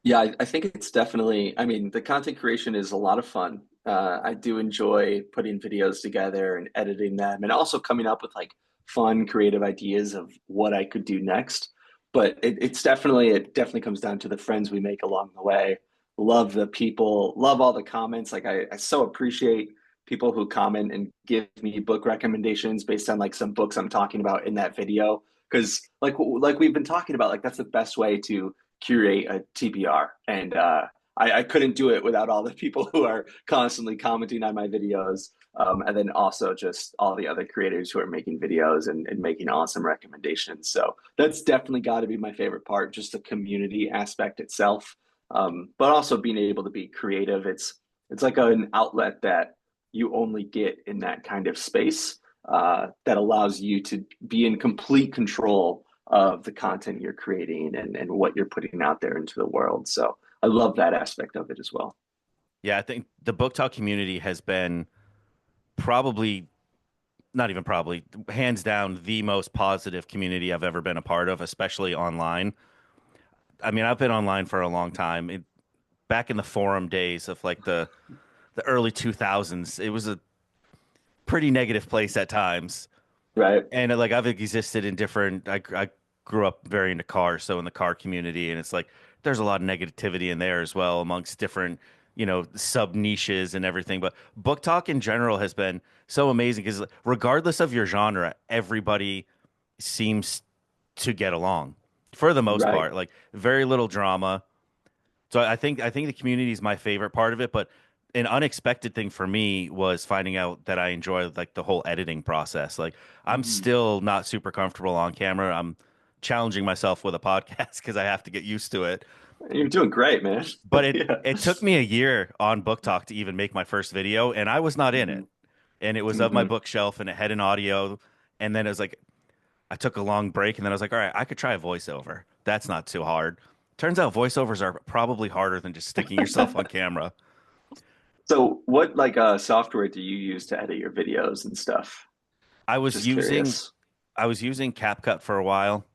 Yeah, I think it's definitely, I mean, the content creation is a lot of fun. I do enjoy putting videos together and editing them and also coming up with like fun, creative ideas of what I could do next. But it definitely comes down to the friends we make along the way. Love the people, love all the comments. Like I so appreciate people who comment and give me book recommendations based on like some books I'm talking about in that video. Because like we've been talking about, like that's the best way to curate a TBR. And I couldn't do it without all the people who are constantly commenting on my videos. And then also just all the other creators who are making videos and making awesome recommendations. So that's definitely got to be my favorite part, just the community aspect itself. But also being able to be creative. It's like an outlet that you only get in that kind of space that allows you to be in complete control of the content you're creating and what you're putting out there into the world. So I love that aspect of it as well. Yeah, I think the book talk community has been probably not even probably hands down the most positive community I've ever been a part of, especially online. I mean, I've been online for a long time. Back in the forum days of like the early 2000s, it was a pretty negative place at times. Right. And like I've existed in different, I grew up very into cars, so in the car community, and it's like there's a lot of negativity in there as well amongst different, sub niches and everything. But book talk in general has been so amazing because regardless of your genre, everybody seems to get along for the most Right. part. Like very little drama. So I think the community is my favorite part of it, but an unexpected thing for me was finding out that I enjoy like the whole editing process. Like I'm Mhm. still not super comfortable on camera. I'm challenging myself with a podcast because I have to get used to it. You're doing great, man. But it Yeah. it took me a year on Book Talk to even make my first video, and I was not in Hmm. it. And it was of my Hmm. bookshelf, and it had an audio. And then it was like I took a long break, and then I was like, all right, I could try a voiceover. That's not too hard. Turns out voiceovers are probably harder than just sticking yourself on camera. So what like software do you use to edit your videos and stuff? I was Just using curious. I was using CapCut for a while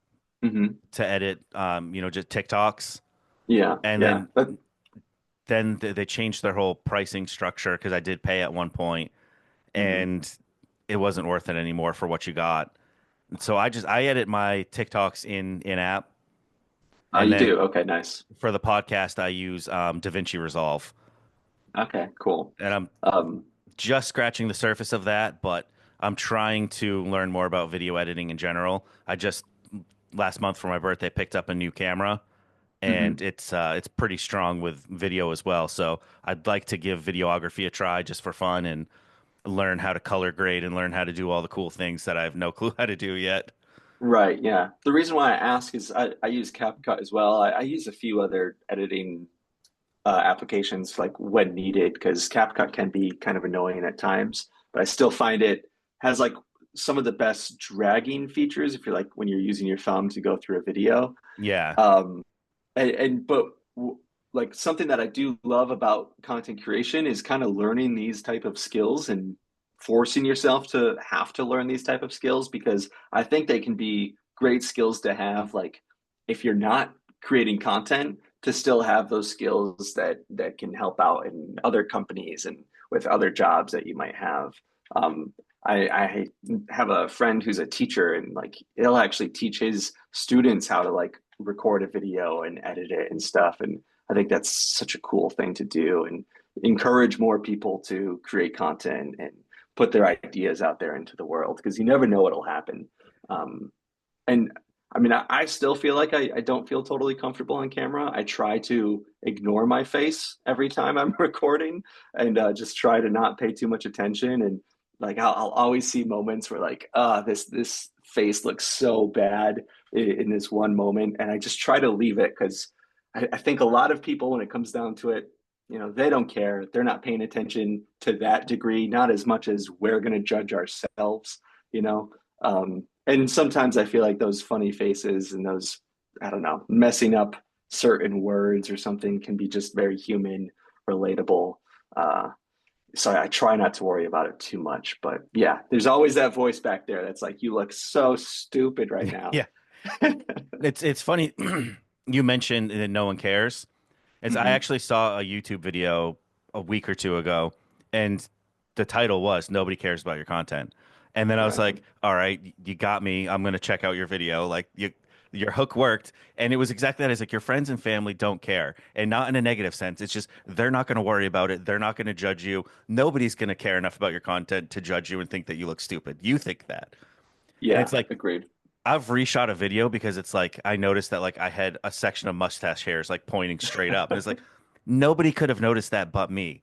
Hmm. to edit, just TikToks, Yeah. and Yeah. they changed their whole pricing structure because I did pay at one point, Mhm. and it wasn't worth it anymore for what you got. And so I edit my TikToks in app, and You then do. Okay, nice. for the podcast I use DaVinci Resolve, Okay, cool. and I'm Um, just scratching the surface of that, but I'm trying to learn more about video editing in general. I just last month for my birthday picked up a new camera and mhm. it's pretty strong with video as well. So I'd like to give videography a try just for fun and learn how to color grade and learn how to do all the cool things that I have no clue how to do yet. Right, yeah. The reason why I ask is I use CapCut as well. I use a few other editing applications like when needed because CapCut can be kind of annoying at times, but I still find it has like some of the best dragging features if you're like when you're using your thumb to go through a video. Yeah. Um, and but like something that I do love about content creation is kind of learning these type of skills and forcing yourself to have to learn these type of skills because I think they can be great skills to have like if you're not creating content to still have those skills that can help out in other companies and with other jobs that you might have. Um, I have a friend who's a teacher and like he'll actually teach his students how to like record a video and edit it and stuff. And I think that's such a cool thing to do and encourage more people to create content and put their ideas out there into the world because you never know what'll happen. Um, and I mean, I still feel like I don't feel totally comfortable on camera. I try to ignore my face every time I'm recording and just try to not pay too much attention. And like I'll always see moments where like, this face looks so bad in this one moment, and I just try to leave it because I think a lot of people, when it comes down to it, they don't care. They're not paying attention to that degree, not as much as we're going to judge ourselves, you know. And sometimes I feel like those funny faces and those, I don't know, messing up certain words or something can be just very human, relatable. Uh, so I try not to worry about it too much. But yeah, there's always that voice back there that's like, you look so stupid right now. Yeah. It's funny you mentioned that no one cares. I Hmm. actually saw a YouTube video a week or two ago, and the title was "Nobody Cares About Your Content." And then I was Right. like, "All right, you got me. I'm gonna check out your video. Like your hook worked." And it was exactly that. It's like your friends and family don't care, and not in a negative sense. It's just they're not gonna worry about it. They're not gonna judge you. Nobody's gonna care enough about your content to judge you and think that you look stupid. You think that. And it's Yeah, like agreed. I've reshot a video because it's like I noticed that like I had a section of mustache hairs like pointing straight up, and it's like nobody could have noticed that but me.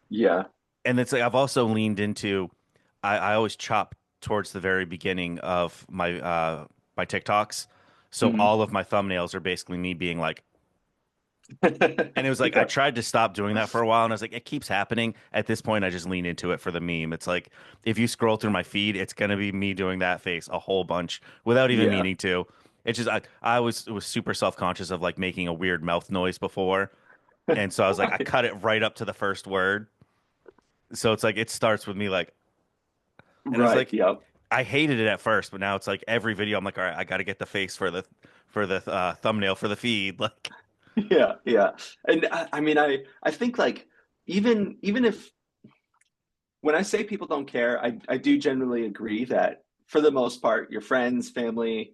Yeah. And it's like I've also leaned into I always chop towards the very beginning of my TikToks, so Hmm. all of my thumbnails are basically me being like. And it was like I Yeah. tried to stop doing that for a while, and I was like, it keeps happening. At this point, I just lean into it for the meme. It's like if you scroll through my feed, it's gonna be me doing that face a whole bunch without even Yeah. meaning to. It's just I was super self-conscious of like making a weird mouth noise before, and so I was like, I Right. cut it right up to the first word. So it's like it starts with me like, and it's Right. like Yep. I hated it at first, but now it's like every video I'm like, all right, I got to get the face for the thumbnail for the feed. Like, Yeah. Yeah. And I mean, I think like even if when I say people don't care, I do generally agree that for the most part, your friends, family,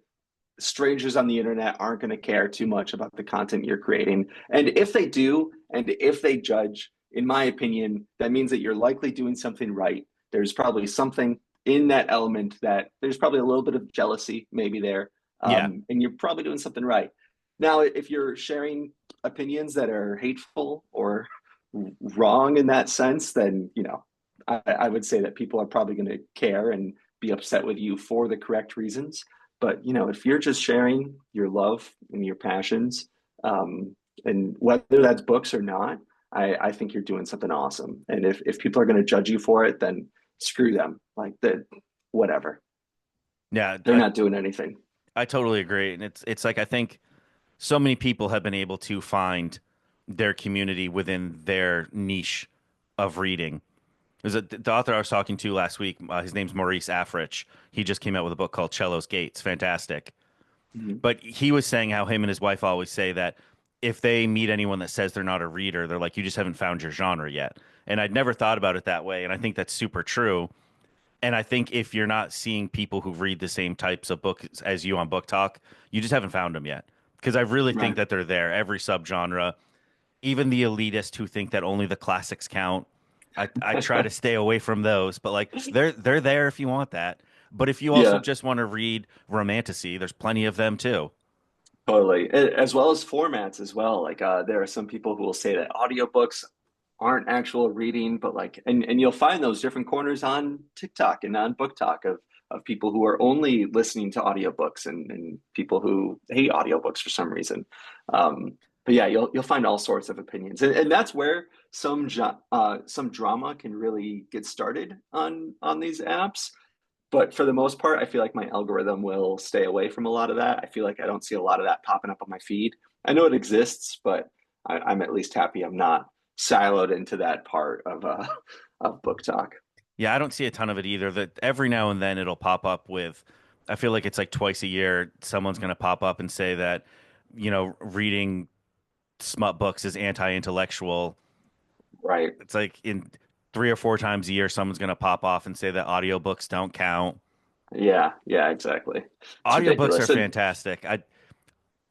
strangers on the internet aren't going to care too much about the content you're creating. And if they do, and if they judge, in my opinion, that means that you're likely doing something right. There's probably something in that element that there's probably a little bit of jealousy maybe there. yeah, And you're probably doing something right. Now, if you're sharing opinions that are hateful or wrong in that sense, then, I would say that people are probably going to care and be upset with you for the correct reasons. But if you're just sharing your love and your passions, and whether that's books or not, I think you're doing something awesome. And if people are going to judge you for it, then screw them. Like that, whatever. yeah, They're not doing anything. I totally agree, and it's like I think so many people have been able to find their community within their niche of reading. There's the author I was talking to last week. His name's Maurice Africh. He just came out with a book called Cello's Gates. Fantastic. Mhm. But he was saying how him and his wife always say that if they meet anyone that says they're not a reader, they're like, you just haven't found your genre yet. And I'd never thought about it that way. And I think that's super true. And I think if you're not seeing people who read the same types of books as you on Book Talk, you just haven't found them yet. Because I really think Right. that they're there, every subgenre, even the elitist who think that only the classics count. I try to stay away from those, but like they're there if you want that. But if you also Yeah, just want to read romantasy, there's plenty of them too. totally. As well as formats as well. Like there are some people who will say that audiobooks aren't actual reading, but like, and you'll find those different corners on TikTok and on Book Talk of people who are only listening to audiobooks and people who hate audiobooks for some reason. But yeah, you'll find all sorts of opinions, and that's where some drama can really get started on these apps. But for the most part, I feel like my algorithm will stay away from a lot of that. I feel like I don't see a lot of that popping up on my feed. I know it exists, but I'm at least happy I'm not siloed into that part of Book Talk. Yeah, I don't see a ton of it either. That every now and then it'll pop up with, I feel like it's like twice a year, someone's going to pop up and say that, reading smut books is anti-intellectual. Right. It's like in 3 or 4 times a year, someone's going to pop off and say that audiobooks don't count. Yeah. Yeah. Exactly. It's Audiobooks are ridiculous. And fantastic.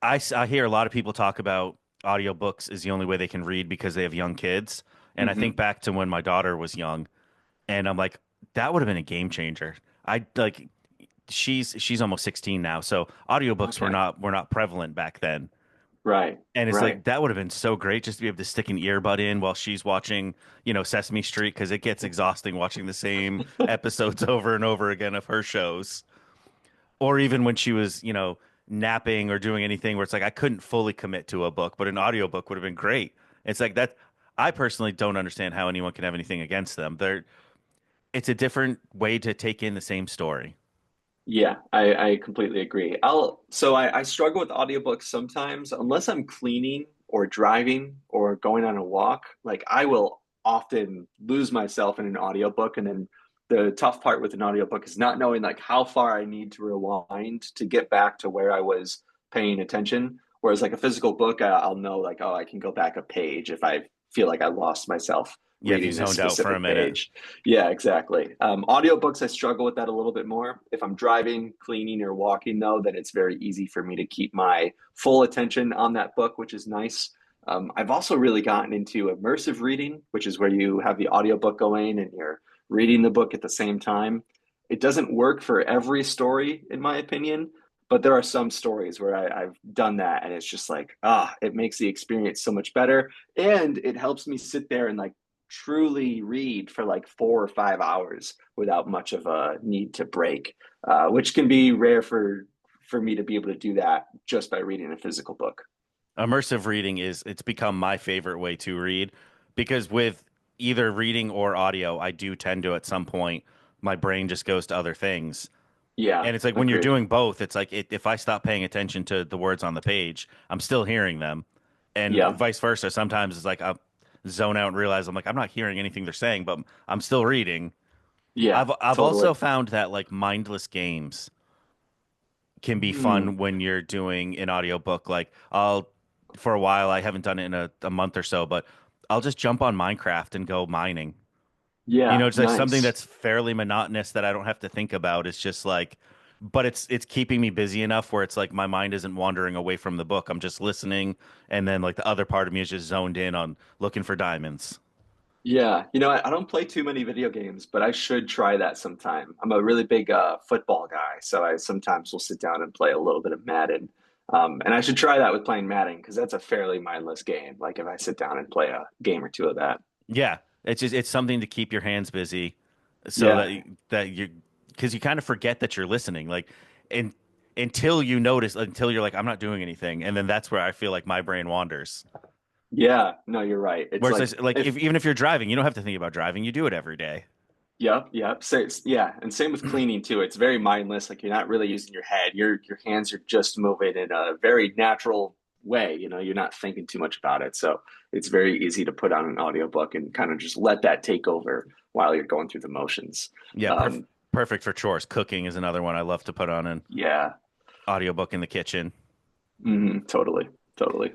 I hear a lot of people talk about audiobooks is the only way they can read because they have young kids. And I think mhm, back to when my daughter was young, and I'm like, that would have been a game changer. I like she's almost 16 now, so audiobooks were okay. not prevalent back then. Right. And it's Right. like that would have been so great just to be able to stick an earbud in while she's watching, Sesame Street because it gets exhausting watching the same episodes over and over again of her shows. Or even when she was, napping or doing anything where it's like I couldn't fully commit to a book, but an audiobook would have been great. It's like that I personally don't understand how anyone can have anything against them. It's a different way to take in the same story. Yeah, I completely agree. I struggle with audiobooks sometimes, unless I'm cleaning or driving or going on a walk. Like I will often lose myself in an audiobook, and then the tough part with an audiobook is not knowing like how far I need to rewind to get back to where I was paying attention. Whereas like a physical book, I'll know like, oh, I can go back a page if I feel like I lost myself Yeah, if you reading this zoned out for a specific minute. page. Yeah, exactly. Audiobooks, I struggle with that a little bit more. If I'm driving, cleaning, or walking, though, then it's very easy for me to keep my full attention on that book, which is nice. I've also really gotten into immersive reading, which is where you have the audiobook going and you're reading the book at the same time. It doesn't work for every story, in my opinion, but there are some stories where I've done that and it's just like, it makes the experience so much better. And it helps me sit there and like truly read for like 4 or 5 hours without much of a need to break, which can be rare for me to be able to do that just by reading a physical book. Immersive reading it's become my favorite way to read because with either reading or audio, I do tend to at some point my brain just goes to other things. Yeah, And it's like when you're agreed. doing both, it's like if I stop paying attention to the words on the page, I'm still hearing them. And Yeah, vice versa. Sometimes it's like I zone out and realize I'm like I'm not hearing anything they're saying, but I'm still reading. yeah, I've totally. also found that like mindless games can be Mm, fun when you're doing an audiobook. Like I'll for a while I haven't done it in a month or so, but I'll just jump on Minecraft and go mining. yeah, It's like something nice. that's fairly monotonous that I don't have to think about. It's just like but it's keeping me busy enough where it's like my mind isn't wandering away from the book. I'm just listening and then like the other part of me is just zoned in on looking for diamonds. Yeah, I don't play too many video games, but I should try that sometime. I'm a really big football guy, so I sometimes will sit down and play a little bit of Madden. And I should try that with playing Madden because that's a fairly mindless game. Like if I sit down and play a game or two of that. Yeah, it's something to keep your hands busy so Yeah, that you because you kind of forget that you're listening like and until you notice until you're like I'm not doing anything and then that's where I feel like my brain wanders. yeah, no, you're right. It's Whereas like like if, if even if you're driving, you don't have to think about driving. You do it every day. yep, yep. So yeah, and same with cleaning too. It's very mindless. Like you're not really using your head. Your hands are just moving in a very natural way. You're not thinking too much about it. So it's very easy to put on an audiobook and kind of just let that take over while you're going through the motions. Yeah, Um, perfect for chores. Cooking is another one I love to put on an yeah, audiobook in the kitchen. totally, totally.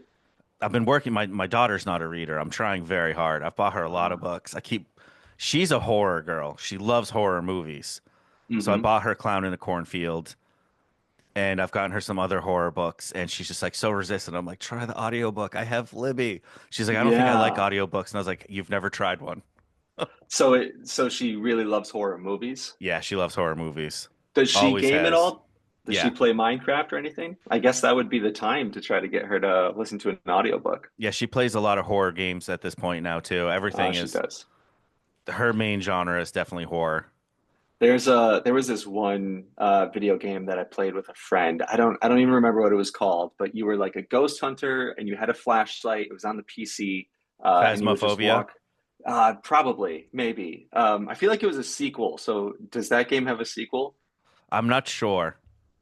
I've been working my daughter's not a reader. I'm trying very hard. I've bought her a lot of books. She's a horror girl. She loves horror movies. So I hmm bought her Clown in the Cornfield and I've gotten her some other horror books and she's just like so resistant. I'm like, try the audiobook. I have Libby. She's like, I don't think I like Yeah. audiobooks. And I was like, you've never tried one. So she really loves horror movies. Yeah, she loves horror movies. Does she Always game at has. all? Does she Yeah. play Minecraft or anything? I guess that would be the time to try to get her to listen to an audiobook. Yeah, she plays a lot of horror games at this point now too. Everything She is does. her main genre is definitely horror. There was this one video game that I played with a friend. I don't even remember what it was called, but you were like a ghost hunter and you had a flashlight. It was on the PC, and you would just Phasmophobia. walk. Probably, maybe. I feel like it was a sequel. So does that game have a sequel? I'm not sure.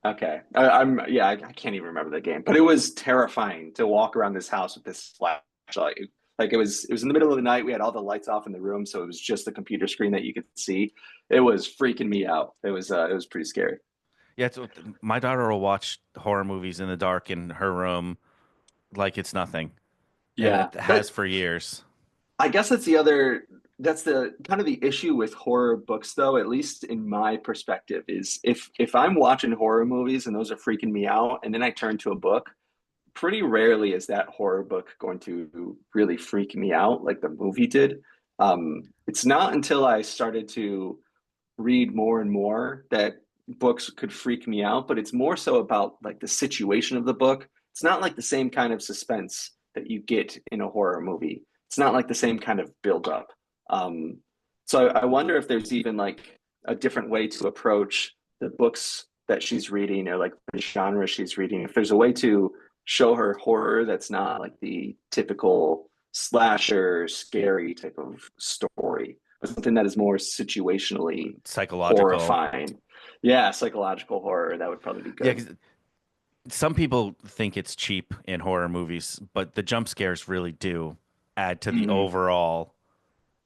Okay, I can't even remember the game, but it was terrifying to walk around this house with this flashlight. Like it was in the middle of the night. We had all the lights off in the room, so it was just the computer screen that you could see. It was freaking me out. It was pretty scary. Yeah, my daughter will watch horror movies in the dark in her room like it's nothing, and Yeah, it has that for years. I guess that's the kind of the issue with horror books though, at least in my perspective, is if I'm watching horror movies and those are freaking me out, and then I turn to a book, pretty rarely is that horror book going to really freak me out like the movie did. It's not until I started to read more and more that books could freak me out, but it's more so about like the situation of the book. It's not like the same kind of suspense that you get in a horror movie. It's not like the same kind of build up. Um, so I wonder if there's even like a different way to approach the books that she's reading or like the genre she's reading. If there's a way to show her horror that's not like the typical slasher, scary type of story, but something that is more situationally Psychological. horrifying. Yeah, psychological horror. That would probably be Yeah, good. 'cause some people think it's cheap in horror movies, but the jump scares really do add to the Mm, overall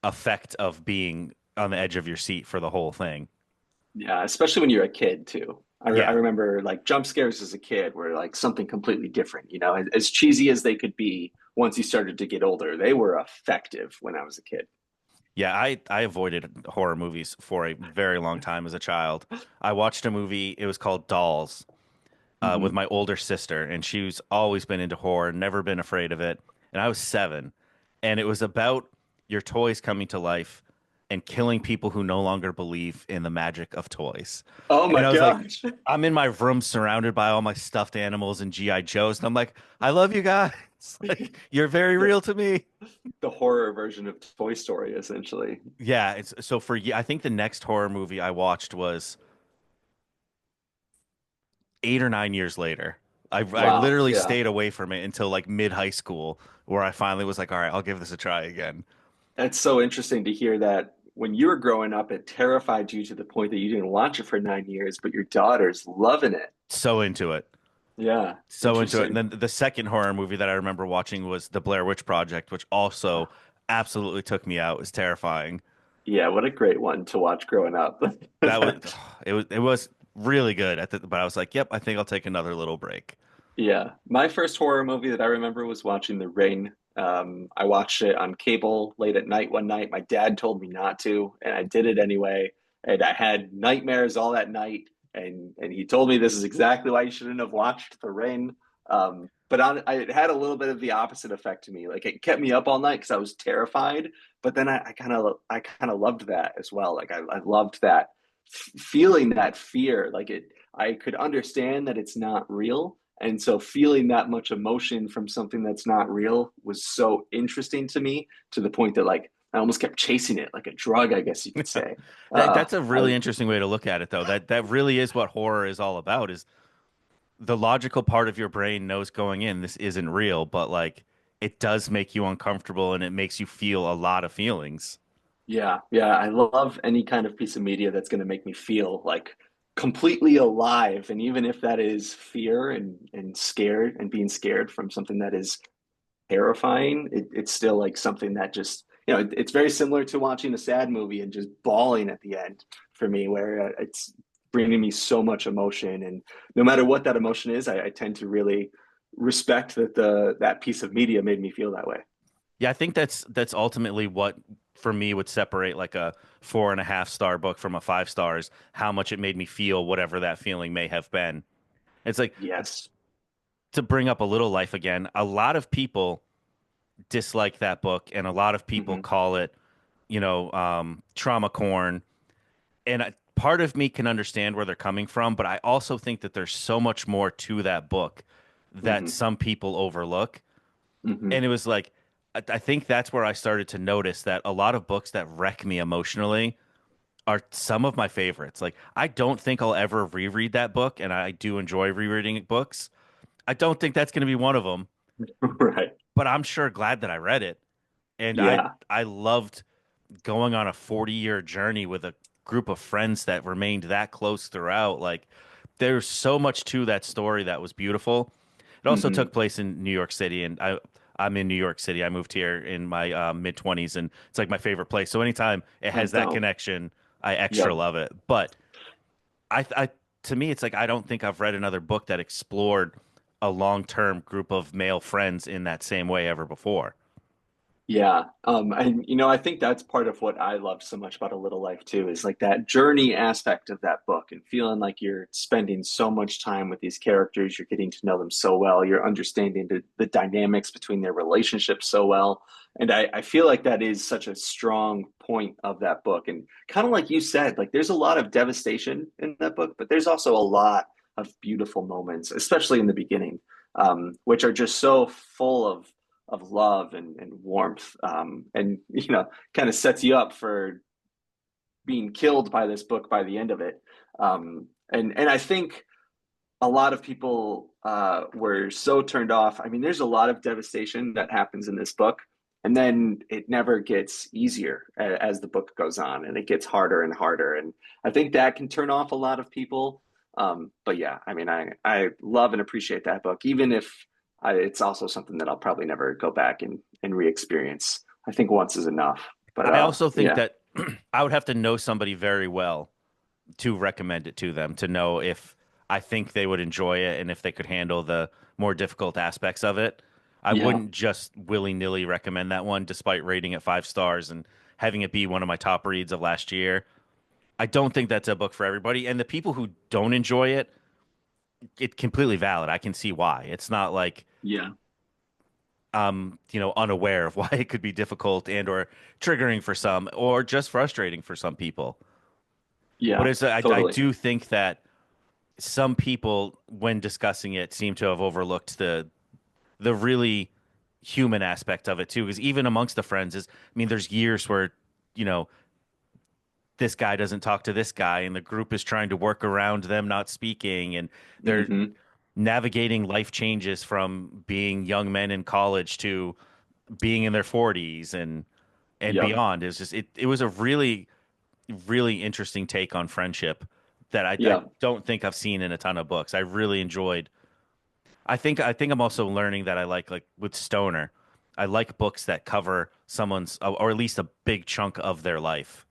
effect of being on the edge of your seat for the whole thing. yeah, especially when you're a kid too. I Yeah. remember like jump scares as a kid were like something completely different. You know, as cheesy as they could be once you started to get older, they were effective when I was a kid. Yeah, I avoided horror movies for a very long time as a child. I watched a movie, it was called Dolls, with Hmm. my older sister, and she's always been into horror, never been afraid of it. And I was 7, and it was about your toys coming to life and killing people who no longer believe in the magic of toys. Oh my And I was like, gosh. I'm in my room surrounded by all my stuffed animals and GI Joes, and I'm like, I love you guys. Like, you're very The real to me. the horror version of Toy Story, essentially. Yeah, it's so I think the next horror movie I watched was 8 or 9 years later. I Wow. literally Yeah. stayed away from it until like mid high school, where I finally was like, all right, I'll give this a try again. That's so interesting to hear that when you were growing up, it terrified you to the point that you didn't watch it for 9 years, but your daughter's loving it. So into it. Yeah. So into it. And Interesting. then the second horror movie that I remember watching was The Blair Witch Project, which also absolutely took me out. It was terrifying. Yeah. What a great one to watch growing up. That was it was really good but I was like, yep, I think I'll take another little break. Yeah. My first horror movie that I remember was watching The Ring. I watched it on cable late at night one night. My dad told me not to, and I did it anyway. And I had nightmares all that night. And he told me this is exactly why you shouldn't have watched The Ring. It had a little bit of the opposite effect to me. Like it kept me up all night because I was terrified. But then I kind of loved that as well. Like I loved that feeling that fear. Like it, I could understand that it's not real, and so feeling that much emotion from something that's not real was so interesting to me to the point that like I almost kept chasing it like a drug, I guess you could say. That's a I really interesting way to look at it, though. That really is what horror is all about, is the logical part of your brain knows going in this isn't real, but like it does make you uncomfortable and it makes you feel a lot of feelings. Yeah, I love any kind of piece of media that's going to make me feel like completely alive, and even if that is fear and scared and being scared from something that is terrifying, it's still like something that just, you know, it's very similar to watching a sad movie and just bawling at the end for me, where it's bringing me so much emotion. And no matter what that emotion is, I tend to really respect that that piece of media made me feel that way. Yeah, I think that's ultimately what for me would separate like a 4.5 star book from a 5 stars, how much it made me feel whatever that feeling may have been. It's like Yes. to bring up a little life again, a lot of people dislike that book and a lot of people Hmm. call it, trauma corn. part of me can understand where they're coming from, but I also think that there's so much more to that book that Hmm. some people overlook. Hmm. And it was like, I think that's where I started to notice that a lot of books that wreck me emotionally are some of my favorites. Like, I don't think I'll ever reread that book, and I do enjoy rereading books. I don't think that's going to be one of them, Right. but I'm sure glad that I read it. And Yeah. I loved going on a 40-year journey with a group of friends that remained that close throughout. Like, there's so much to that story that was beautiful. It also Hmm. took place in New York City, and I'm in New York City. I moved here in my mid 20s, and it's like my favorite place. So anytime it Oh, has that dope. connection, I extra Yep. love it. But I to me, it's like I don't think I've read another book that explored a long-term group of male friends in that same way ever before. Yeah. And I think that's part of what I love so much about A Little Life too, is like that journey aspect of that book and feeling like you're spending so much time with these characters, you're getting to know them so well, you're understanding the dynamics between their relationships so well. And I feel like that is such a strong point of that book. And kind of like you said, like there's a lot of devastation in that book, but there's also a lot of beautiful moments, especially in the beginning, which are just so full of love and warmth, and kind of sets you up for being killed by this book by the end of it. And I think a lot of people were so turned off. I mean, there's a lot of devastation that happens in this book, and then it never gets easier as the book goes on, and it gets harder and harder. And I think that can turn off a lot of people. But yeah, I mean, I love and appreciate that book, even if it's also something that I'll probably never go back and re-experience. I think once is enough. But I also think yeah, that I would have to know somebody very well to recommend it to them to know if I think they would enjoy it and if they could handle the more difficult aspects of it. I yeah, wouldn't just willy-nilly recommend that one despite rating it 5 stars and having it be one of my top reads of last year. I don't think that's a book for everybody. And the people who don't enjoy it, it's completely valid. I can see why. It's not like yeah, unaware of why it could be difficult and or triggering for some or just frustrating for some people. But yeah, I totally. do think that some people, when discussing it, seem to have overlooked the really human aspect of it too. Because even amongst the friends, I mean, there's years where you know this guy doesn't talk to this guy, and the group is trying to work around them not speaking, and they're Hmm. navigating life changes from being young men in college to being in their 40s and Yep. beyond. It's just it was a really interesting take on friendship that I Yeah. don't think I've seen in a ton of books. I really enjoyed. I think I'm also learning that I like with Stoner. I like books that cover someone's or at least a big chunk of their life.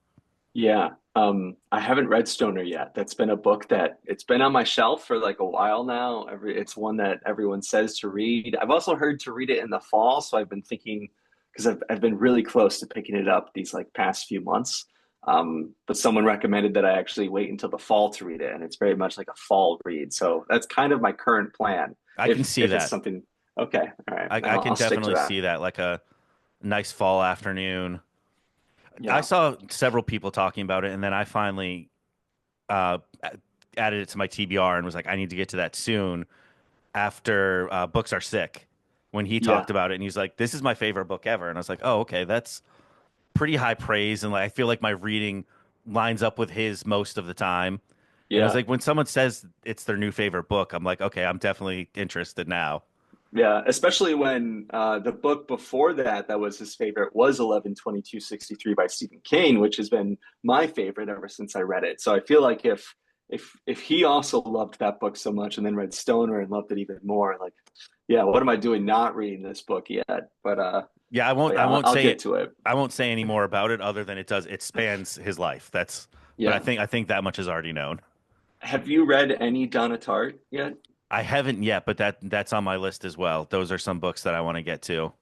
Yeah. I haven't read Stoner yet. That's been a book that it's been on my shelf for like a while now. It's one that everyone says to read. I've also heard to read it in the fall, so I've been thinking because I've been really close to picking it up these like past few months. But someone recommended that I actually wait until the fall to read it, and it's very much like a fall read. So that's kind of my current plan. I can see If it's that. something, okay, all right, then I can I'll stick to definitely that. see that like a nice fall afternoon. I Yeah. saw several people talking about it, and then I finally uh, added it to my TBR and was like, I need to get to that soon after Books Are Sick when he Yeah. talked about it. And he's like, this is my favorite book ever. And I was like, oh, okay, that's pretty high praise. And like, I feel like my reading lines up with his most of the time. And I was Yeah. like, when someone says it's their new favorite book, I'm like, okay, I'm definitely interested now. Yeah, especially when the book before that was his favorite was 11/22/63 by Stephen King, which has been my favorite ever since I read it. So I feel like if he also loved that book so much and then read Stoner and loved it even more, like, yeah, what am I doing not reading this book yet? Yeah, But I yeah, won't I'll say get it. to it. I won't say any more about it other than it spans his life. But Yeah. I think that much is already known. Have you read any Donna Tartt yet? I haven't yet, but that's on my list as well. Those are some books that I want to get to.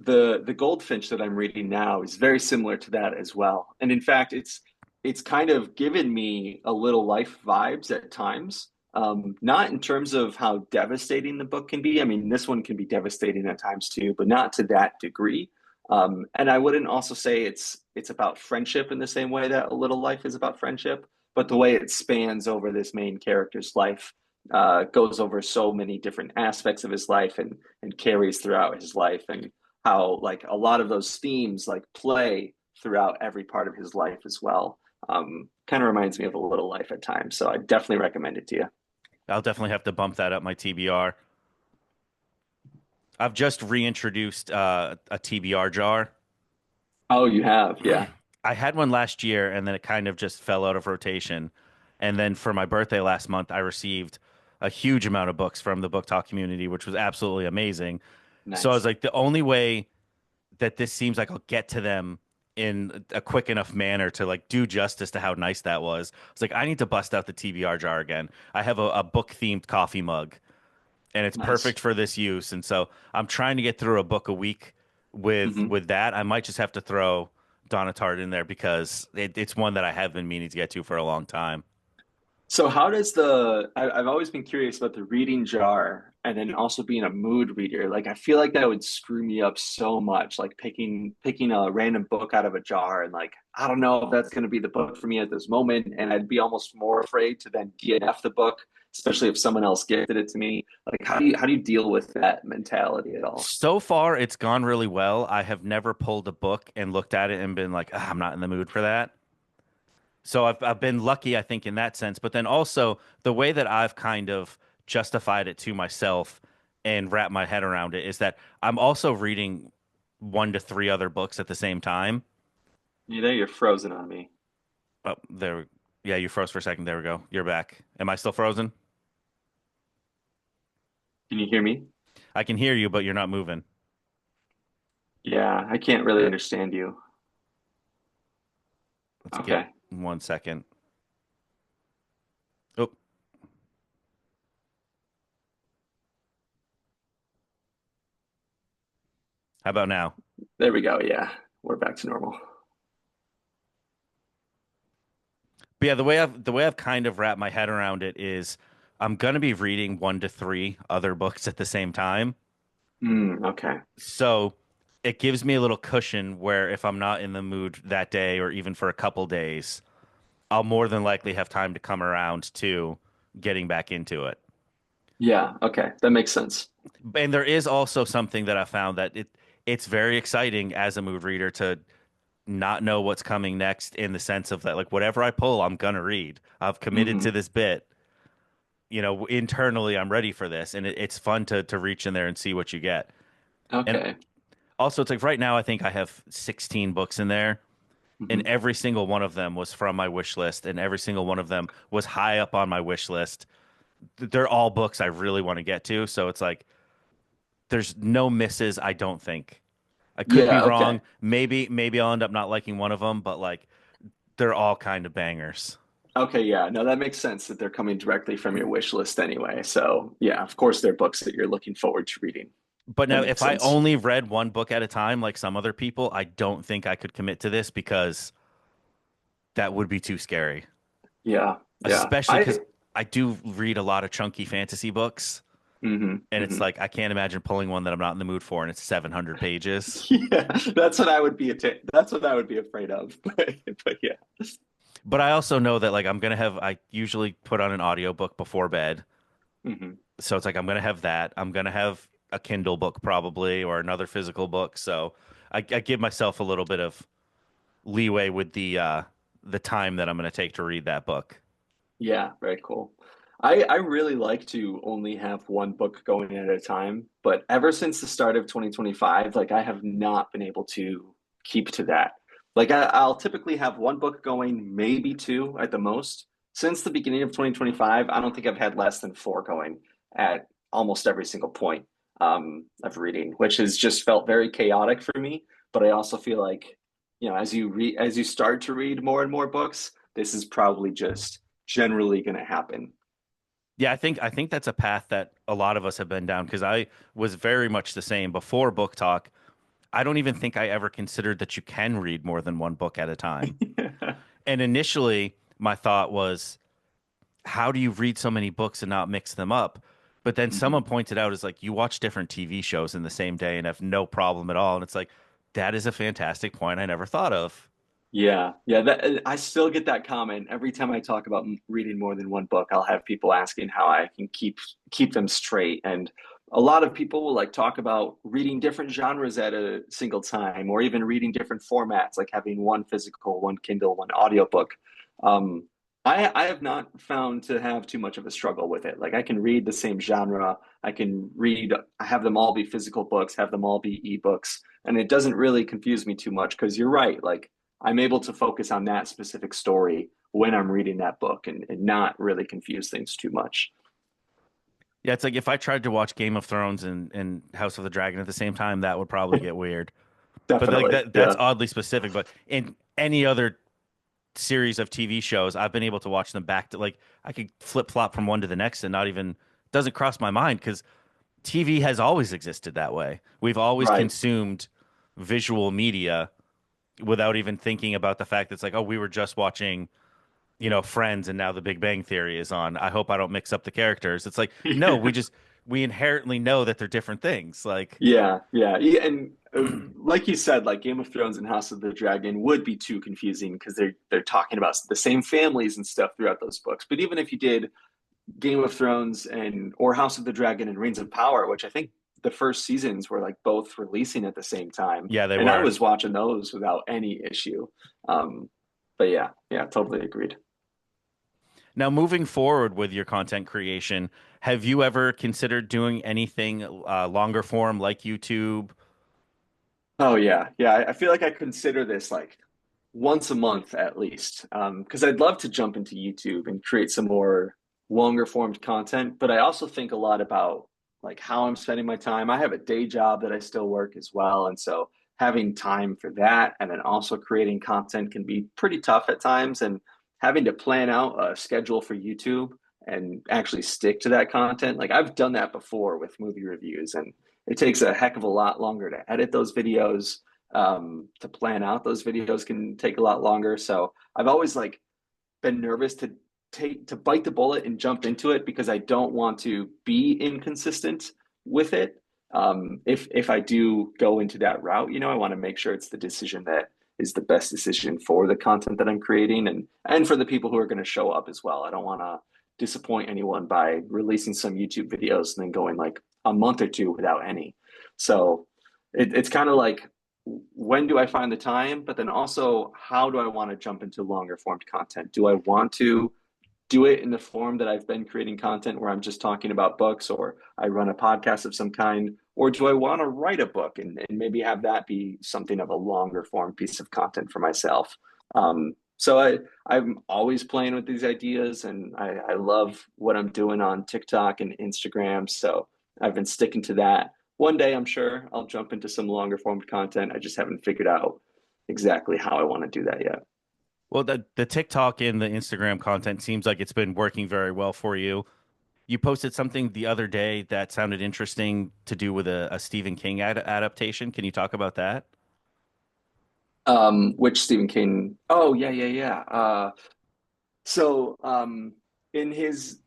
The Goldfinch that I'm reading now is very similar to that as well. And in fact, it's kind of given me a little life vibes at times. Not in terms of how devastating the book can be. I mean, this one can be devastating at times too, but not to that degree. And I wouldn't also say it's about friendship in the same way that A Little Life is about friendship. but the way it spans over this main character's life goes over so many different aspects of his life and carries throughout his life, and how like a lot of those themes like play throughout every part of his life as well. Kind of reminds me of a little life at times, so I definitely recommend it to you. I'll definitely have to bump that up my TBR. I've just reintroduced a TBR jar. Oh, you have, yeah. I had one last year and then it kind of just fell out of rotation. And then for my birthday last month, I received a huge amount of books from the book talk community, which was absolutely amazing. So I was Nice. like, the only way that this seems like I'll get to them in a quick enough manner to like do justice to how nice that was. It's like I need to bust out the TBR jar again. I have a book themed coffee mug and it's Nice. perfect for this use. And so I'm trying to get through a book a week Hmm. with that. I might just have to throw Donna Tartt in there because it's one that I have been meaning to get to for a long time. So how does I've always been curious about the reading jar and then also being a mood reader. Like I feel like that would screw me up so much, like picking a random book out of a jar and like I don't know if that's going to be the book for me at this moment, and I'd be almost more afraid to then DNF the book, especially if someone else gifted it to me. Like how do you deal with that mentality at all? So far, it's gone really well. I have never pulled a book and looked at it and been like, "Ah, I'm not in the mood for that." So I've been lucky, I think, in that sense. But then also the way that I've kind of justified it to myself and wrap my head around it is that I'm also reading one to three other books at the same time. You know, you're frozen on me. Oh, there. Yeah, you froze for a second. There we go. You're back. Am I still frozen? Can you hear me? I can hear you, but you're not moving. Yeah, I can't really understand you. Let's get Okay. 1 second. Oh, how about now? There we go. Yeah, we're back to normal. But yeah, the way I've kind of wrapped my head around it is I'm gonna be reading one to three other books at the same time. Okay. So it gives me a little cushion where if I'm not in the mood that day or even for a couple days, I'll more than likely have time to come around to getting back into it. Yeah, okay. That makes sense. And there is also something that I found that it's very exciting as a mood reader to not know what's coming next in the sense of that like whatever I pull, I'm gonna read. I've committed to Hmm. this bit. You know, internally I'm ready for this. And it's fun to reach in there and see what you get. And Okay. also it's like right now I think I have 16 books in there and Hmm. every single one of them was from my wish list and every single one of them was high up on my wish list. They're all books I really want to get to, so it's like there's no misses, I don't think. I could be Yeah, okay. wrong. Maybe I'll end up not liking one of them, but like they're all kind of bangers. Okay, yeah. No, that makes sense that they're coming directly from your wish list anyway. So, yeah, of course they're books that you're looking forward to reading. But That now makes if I sense. only read one book at a time like some other people, I don't think I could commit to this because that would be too scary. Yeah. Yeah. Especially because I do read a lot of chunky fantasy books. And it's Hmm. like I can't imagine pulling one that I'm not in the mood for, and it's 700 pages. Yeah, that's what I would be afraid of. But yeah. But I also know that like I usually put on an audiobook before bed. Hmm. So it's like I'm gonna have that. I'm gonna have a Kindle book probably or another physical book. So I give myself a little bit of leeway with the time that I'm gonna take to read that book. Yeah, very cool. I really like to only have one book going at a time, but ever since the start of 2025, like I have not been able to keep to that. Like I'll typically have one book going, maybe two at the most. Since the beginning of 2025, I don't think I've had less than four going at almost every single point of reading, which has just felt very chaotic for me. But I also feel like, as you start to read more and more books, this is probably just generally going to happen. Yeah, I think that's a path that a lot of us have been down because I was very much the same before book talk. I don't even think I ever considered that you can read more than one book at a time. And initially, my thought was, how do you read so many books and not mix them up? But then Hmm. someone pointed out, is like, you watch different TV shows in the same day and have no problem at all. And it's like, that is a fantastic point I never thought of. Yeah, yeah. That I still get that comment every time I talk about reading more than one book. I'll have people asking how I can keep them straight, and a lot of people will like talk about reading different genres at a single time, or even reading different formats, like having one physical, one Kindle, one audiobook. Um, I have not found to have too much of a struggle with it. Like I can read the same genre. I can read, have them all be physical books, have them all be ebooks, and it doesn't really confuse me too much because you're right. Like I'm able to focus on that specific story when I'm reading that book and not really confuse things too much. Yeah, it's like if I tried to watch Game of Thrones and House of the Dragon at the same time, that would probably get weird. But like Definitely. that's Yeah. oddly specific. But in any other series of TV shows, I've been able to watch them back to like I could flip flop from one to the next and not even doesn't cross my mind because TV has always existed that way. We've always Right. consumed visual media without even thinking about the fact that it's like, oh, we were just watching, Friends and now The Big Bang Theory is on. I hope I don't mix up the characters. It's like, no, we inherently know that they're different things. Like, Yeah, yeah, yeah, and like you said, like Game of Thrones and House of the Dragon would be too confusing because they're talking about the same families and stuff throughout those books. But even if you did Game of Thrones and or House of the Dragon and Reigns of Power, which I think the first seasons were like both releasing at the same time, yeah, they and I were. was watching those without any issue. Um, but yeah, yeah, totally agreed. Now, moving forward with your content creation, have you ever considered doing anything longer form like YouTube? Oh yeah, yeah. I feel like I consider this like once a month at least, because I'd love to jump into YouTube and create some more longer formed content. But I also think a lot about like how I'm spending my time. I have a day job that I still work as well, and so having time for that and then also creating content can be pretty tough at times. And having to plan out a schedule for YouTube and actually stick to that content, like I've done that before with movie reviews, and it takes a heck of a lot longer to edit those videos. To plan out those videos can take a lot longer. So I've always like been nervous to bite the bullet and jump into it because I don't want to be inconsistent with it. If I do go into that route, I want to make sure it's the decision that is the best decision for the content that I'm creating and for the people who are going to show up as well. I don't want to disappoint anyone by releasing some YouTube videos and then going like a month or two without any. So it's kind of like when do I find the time, but then also how do I want to jump into longer formed content? Do I want to do it in the form that I've been creating content where I'm just talking about books or I run a podcast of some kind? Or do I want to write a book and maybe have that be something of a longer form piece of content for myself? I'm always playing with these ideas and I love what I'm doing on TikTok and Instagram. So I've been sticking to that. One day I'm sure I'll jump into some longer form content. I just haven't figured out exactly how I want to do that yet. Well, the TikTok and the Instagram content seems like it's been working very well for you. You posted something the other day that sounded interesting to do with a Stephen King adaptation. Can you talk about that? Which Stephen King? Oh, yeah, yeah, yeah. So in his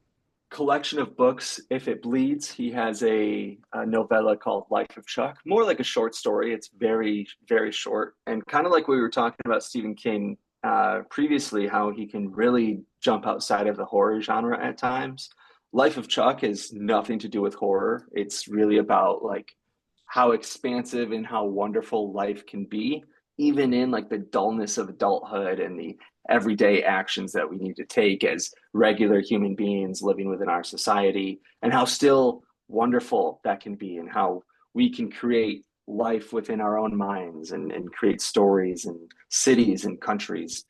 collection of books, If It Bleeds, he has a novella called Life of Chuck, more like a short story. It's very, very short. And kind of like we were talking about Stephen King previously, how he can really jump outside of the horror genre at times. Life of Chuck has nothing to do with horror. It's really about like how expansive and how wonderful life can be, even in like the dullness of adulthood and the everyday actions that we need to take as regular human beings living within our society, and how still wonderful that can be, and how we can create life within our own minds and create stories and cities and countries.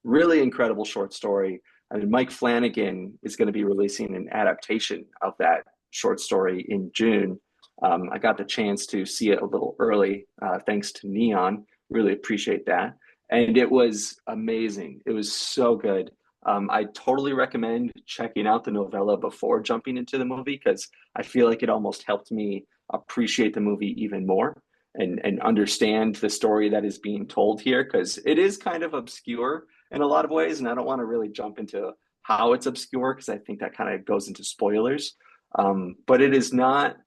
Really incredible short story. I mean, Mike Flanagan is going to be releasing an adaptation of that short story in June. I got the chance to see it a little early, thanks to Neon. Really appreciate that. And it was amazing. It was so good. I totally recommend checking out the novella before jumping into the movie because I feel like it almost helped me appreciate the movie even more and understand the story that is being told here because it is kind of obscure in a lot of ways. And I don't want to really jump into how it's obscure because I think that kind of goes into spoilers. But it is not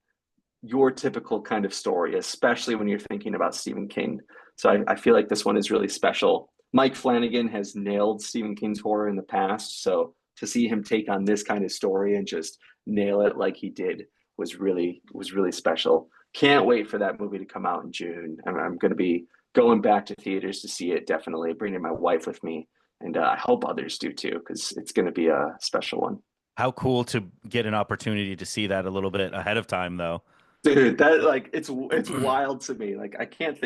your typical kind of story, especially when you're thinking about Stephen King. So I feel like this one is really special. Mike Flanagan has nailed Stephen King's horror in the past, so to see him take on this kind of story and just nail it like he did was really special. Can't wait for that movie to come out in June. I'm going to be going back to theaters to see it. Definitely bringing my wife with me, and I hope others do too because it's going to be a special one. How cool to get an opportunity to see that a little bit ahead of time, though. Dude, that like it's wild to me. Like I can't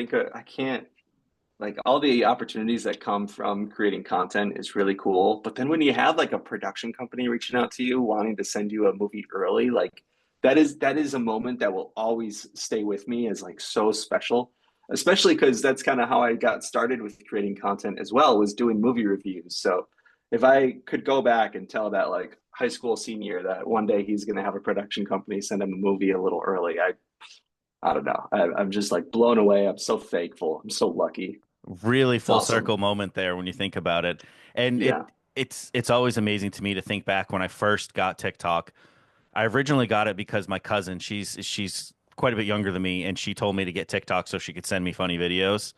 like all the opportunities that come from creating content is really cool. But then when you have like a production company reaching out to you wanting to send you a movie early, like that is a moment that will always stay with me as like so special. Especially because that's kind of how I got started with creating content as well, was doing movie reviews. So if I could go back and tell that like high school senior that one day he's going to have a production company send him a movie a little early, I don't know. I'm just like blown away. I'm so thankful. I'm so lucky. Really It's full awesome. circle moment there when you think about it. And Yeah. it's always amazing to me to think back when I first got TikTok. I originally got it because my cousin, she's quite a bit younger than me, and she told me to get TikTok so she could send me funny videos.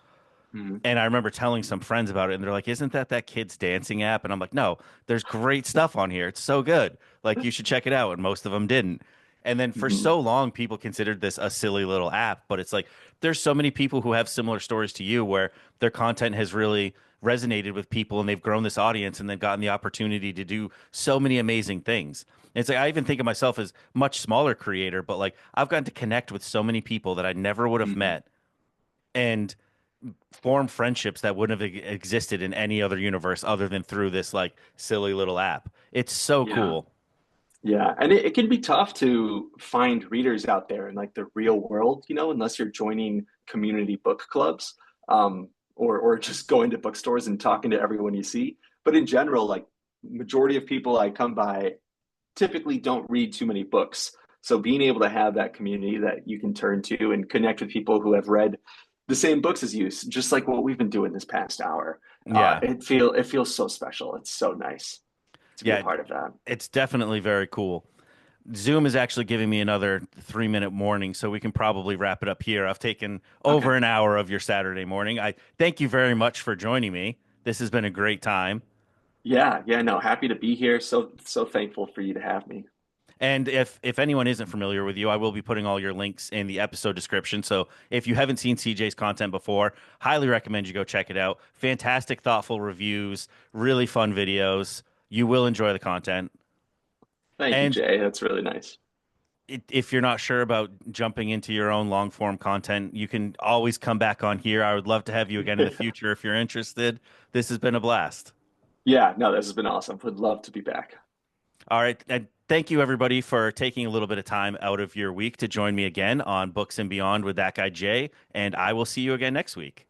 Mhm. And I remember telling some friends about it, and they're like, "Isn't that kid's dancing app?" And I'm like, "No, there's great stuff on here. It's so good. Like you should check it out." And most of them didn't. And then for Mhm. so long, people considered this a silly little app, but it's like there's so many people who have similar stories to you where their content has really resonated with people, and they've grown this audience, and they've gotten the opportunity to do so many amazing things. And it's like I even think of myself as much smaller creator, but like I've gotten to connect with so many people that I never would have Mhm. met. And form friendships that wouldn't have existed in any other universe other than through this like silly little app. It's so Yeah. cool. Yeah. And it can be tough to find readers out there in like the real world, unless you're joining community book clubs, or just going to bookstores and talking to everyone you see. But in general, like majority of people I come by typically don't read too many books. So being able to have that community that you can turn to and connect with people who have read the same books as you, just like what we've been doing this past hour, Yeah. it feels so special. It's so nice to be a Yeah. part of that. It's definitely very cool. Zoom is actually giving me another 3 minute warning, so we can probably wrap it up here. I've taken Okay. over an hour of your Saturday morning. I thank you very much for joining me. This has been a great time. Yeah, yeah, no, happy to be here. So thankful for you to have me. And if anyone isn't familiar with you, I will be putting all your links in the episode description. So if you haven't seen CJ's content before, highly recommend you go check it out. Fantastic, thoughtful reviews, really fun videos. You will enjoy the content. Thank you, And Jay. That's really nice. if you're not sure about jumping into your own long form content, you can always come back on here. I would love to have you again in the future if you're interested. This has been a blast. Yeah, no, this has been awesome. Would love to be back. All right. And thank you, everybody, for taking a little bit of time out of your week to join me again on Books and Beyond with That Guy Jay. And I will see you again next week.